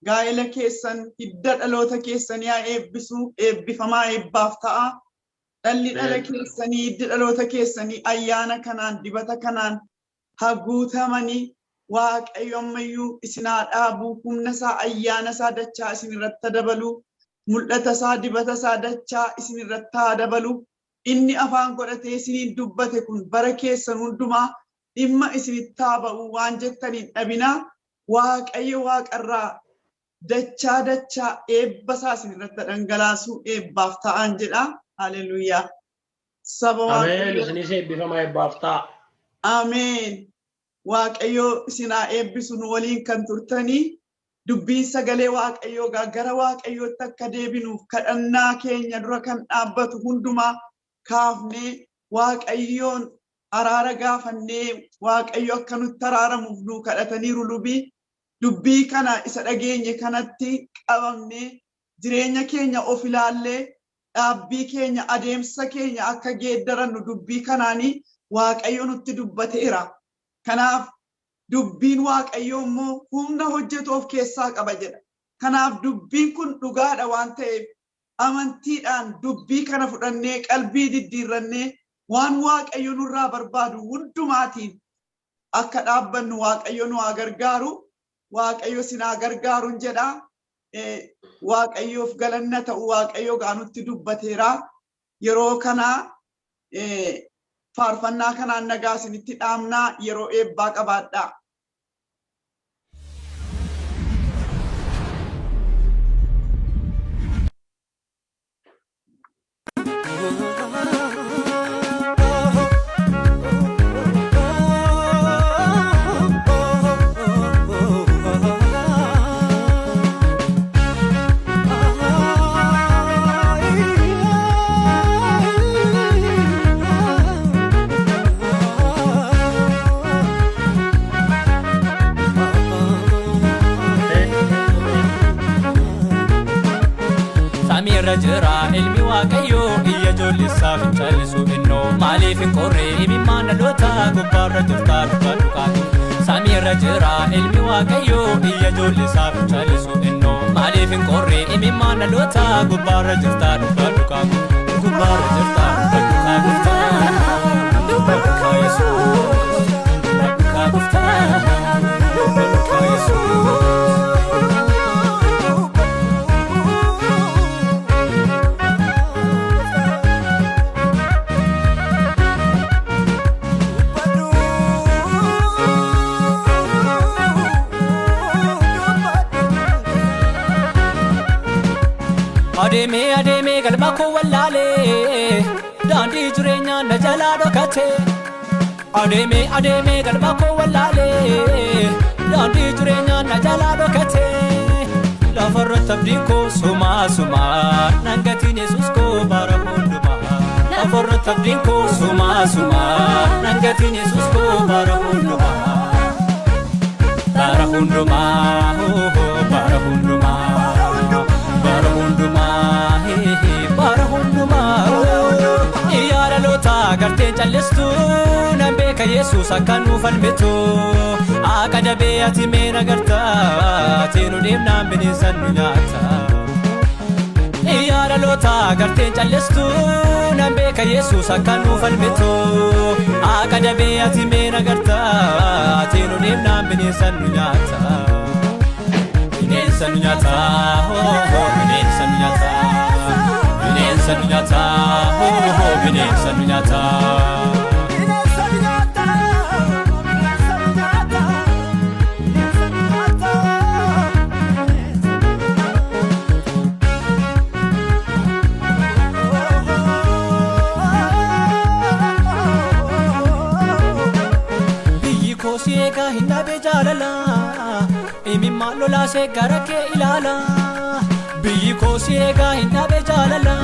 gaa'ela keessan hidda dhaloota keessan yaa eebbisu eebbifamaa eebbaaf ta'a. Dhalli dhala keessanii hiddi dhaloota keessanii ayyaana kanaan dibata kanaan haguutamanii Waaqayyo ammayyuu isin haa dhaabu humna isaa ayyaana isaa dachaa isin irratti dabalu mul'ata isaa dibata isaa dachaa isin irratti haa dabalu. Inni afaan godhatee isiniin dubbate kun bara keessan hundumaa dhimma isinitti haa ba'u waan jettaniin dhabinaa Waaqayyo waaqarraa dachaa eebba isaa isin irratti dhangalaasuu eebbaaf ta'an jedha. Haleluuyaa. Saba Ameen. Isinis eebbifamaa eebbaaf ta'a. Ameen. Waaqayyo isin haa eebbisu nu waliin kan turtanii dubbiin sagalee Waaqayyoo gara Waaqayyootti akka deebinuuf kadhannaa keenya dura kan dhaabbatu hundumaa kaafnee Waaqayyoon araara gaafannee Waaqayyo akka nutti araaramuuf nu kadhataniiru lubii dubbii kana isa dhageenye kanatti qabamnee jireenya keenya of ilaallee dhaabbii keenya adeemsa keenya akka geeddarannu dubbii kanaanii Waaqayyo nutti dubbateera. Kanaaf dubbiin Waaqayyoo immoo humna hojjetu of keessaa qaba jedha. Kanaaf dubbiin kun dhugaadha waan ta'eef amantiidhaan dubbii kana fudhannee qalbii diddiirrannee waan Waaqayyo nurraa barbaadu hundumaatiin akka dhaabbannu Waaqayyo nu haa gargaaru. Waaqayyo sin haa gargaaruun jedha. Waaqayyoof galanna ta'u Waaqayyo gaanutti dubbateera. Yeroo kana faarfannaa kanaan nagaa isinitti dhaamnaa yeroo eebbaa qabaadhaa. Samirra jira ilmi waaqayyo iyya ijoollissaaf hin callisu innoo maaliif hin qorre imimmaan dhaloota gubbaarra jirta dhukaatu Samirra jira ilmi waaqayyo iyya ijoollissaaf hin callisu innoo maaliif hin qorre imimmaan dhaloota gubbaarra jirta dhukaatu gubbaarra jirta dhukaatu Bakka Yesuus bakka guftaa bakka Yesuus Ademe galma ko wallale dandi jirenya na jala dokate Ademe galma ko wallale dandi jirenya na jala dokate La farra tabdiko suma nangatin Jesus ko bara hunduma La farra tabdiko suma nangatin Jesus ko bara hunduma bara hunduma Garteen callistu nan beeka Yesuus akka nuuf falmitu akka dabee ati meena gartaa teenu deemnaan bineensa nu nyaata yaa dhaloota garteen callistu nan beeka Yesuus akka nuuf falmitu akka dabee ati meena gartaa teenu deemnaan bineensa nu nyaata bineensa nu nyaata bineensa nu nyaata bineensa nu nyaata bineensa nu nyaata biyyi koo si eegaa hin dhabe jaalala imimmaan lolaasee gara kee ilaala biyyi koo si eegaa hin dhabe jaalala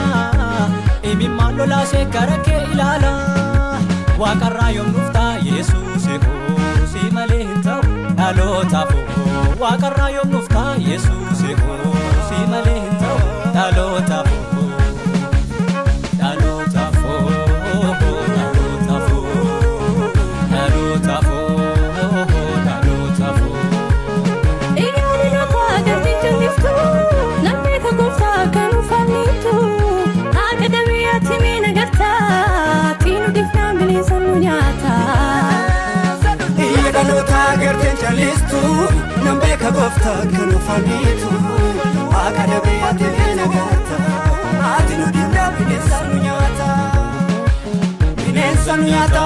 imimmaan lolaasee gara kee ilaala waaqarraa yoom dhuftaa Yesuus si malee hin ta'u dhalootaaf waaqarraa yoom dhuftaa Yesuus si malee hin ta'u dhalootaaf Garteen callistu nan beeka gooftaa kan uffannitu akka dabee ati meena gartaa ati nu dindaa bineensa nu nyaata bineensa nu nyaata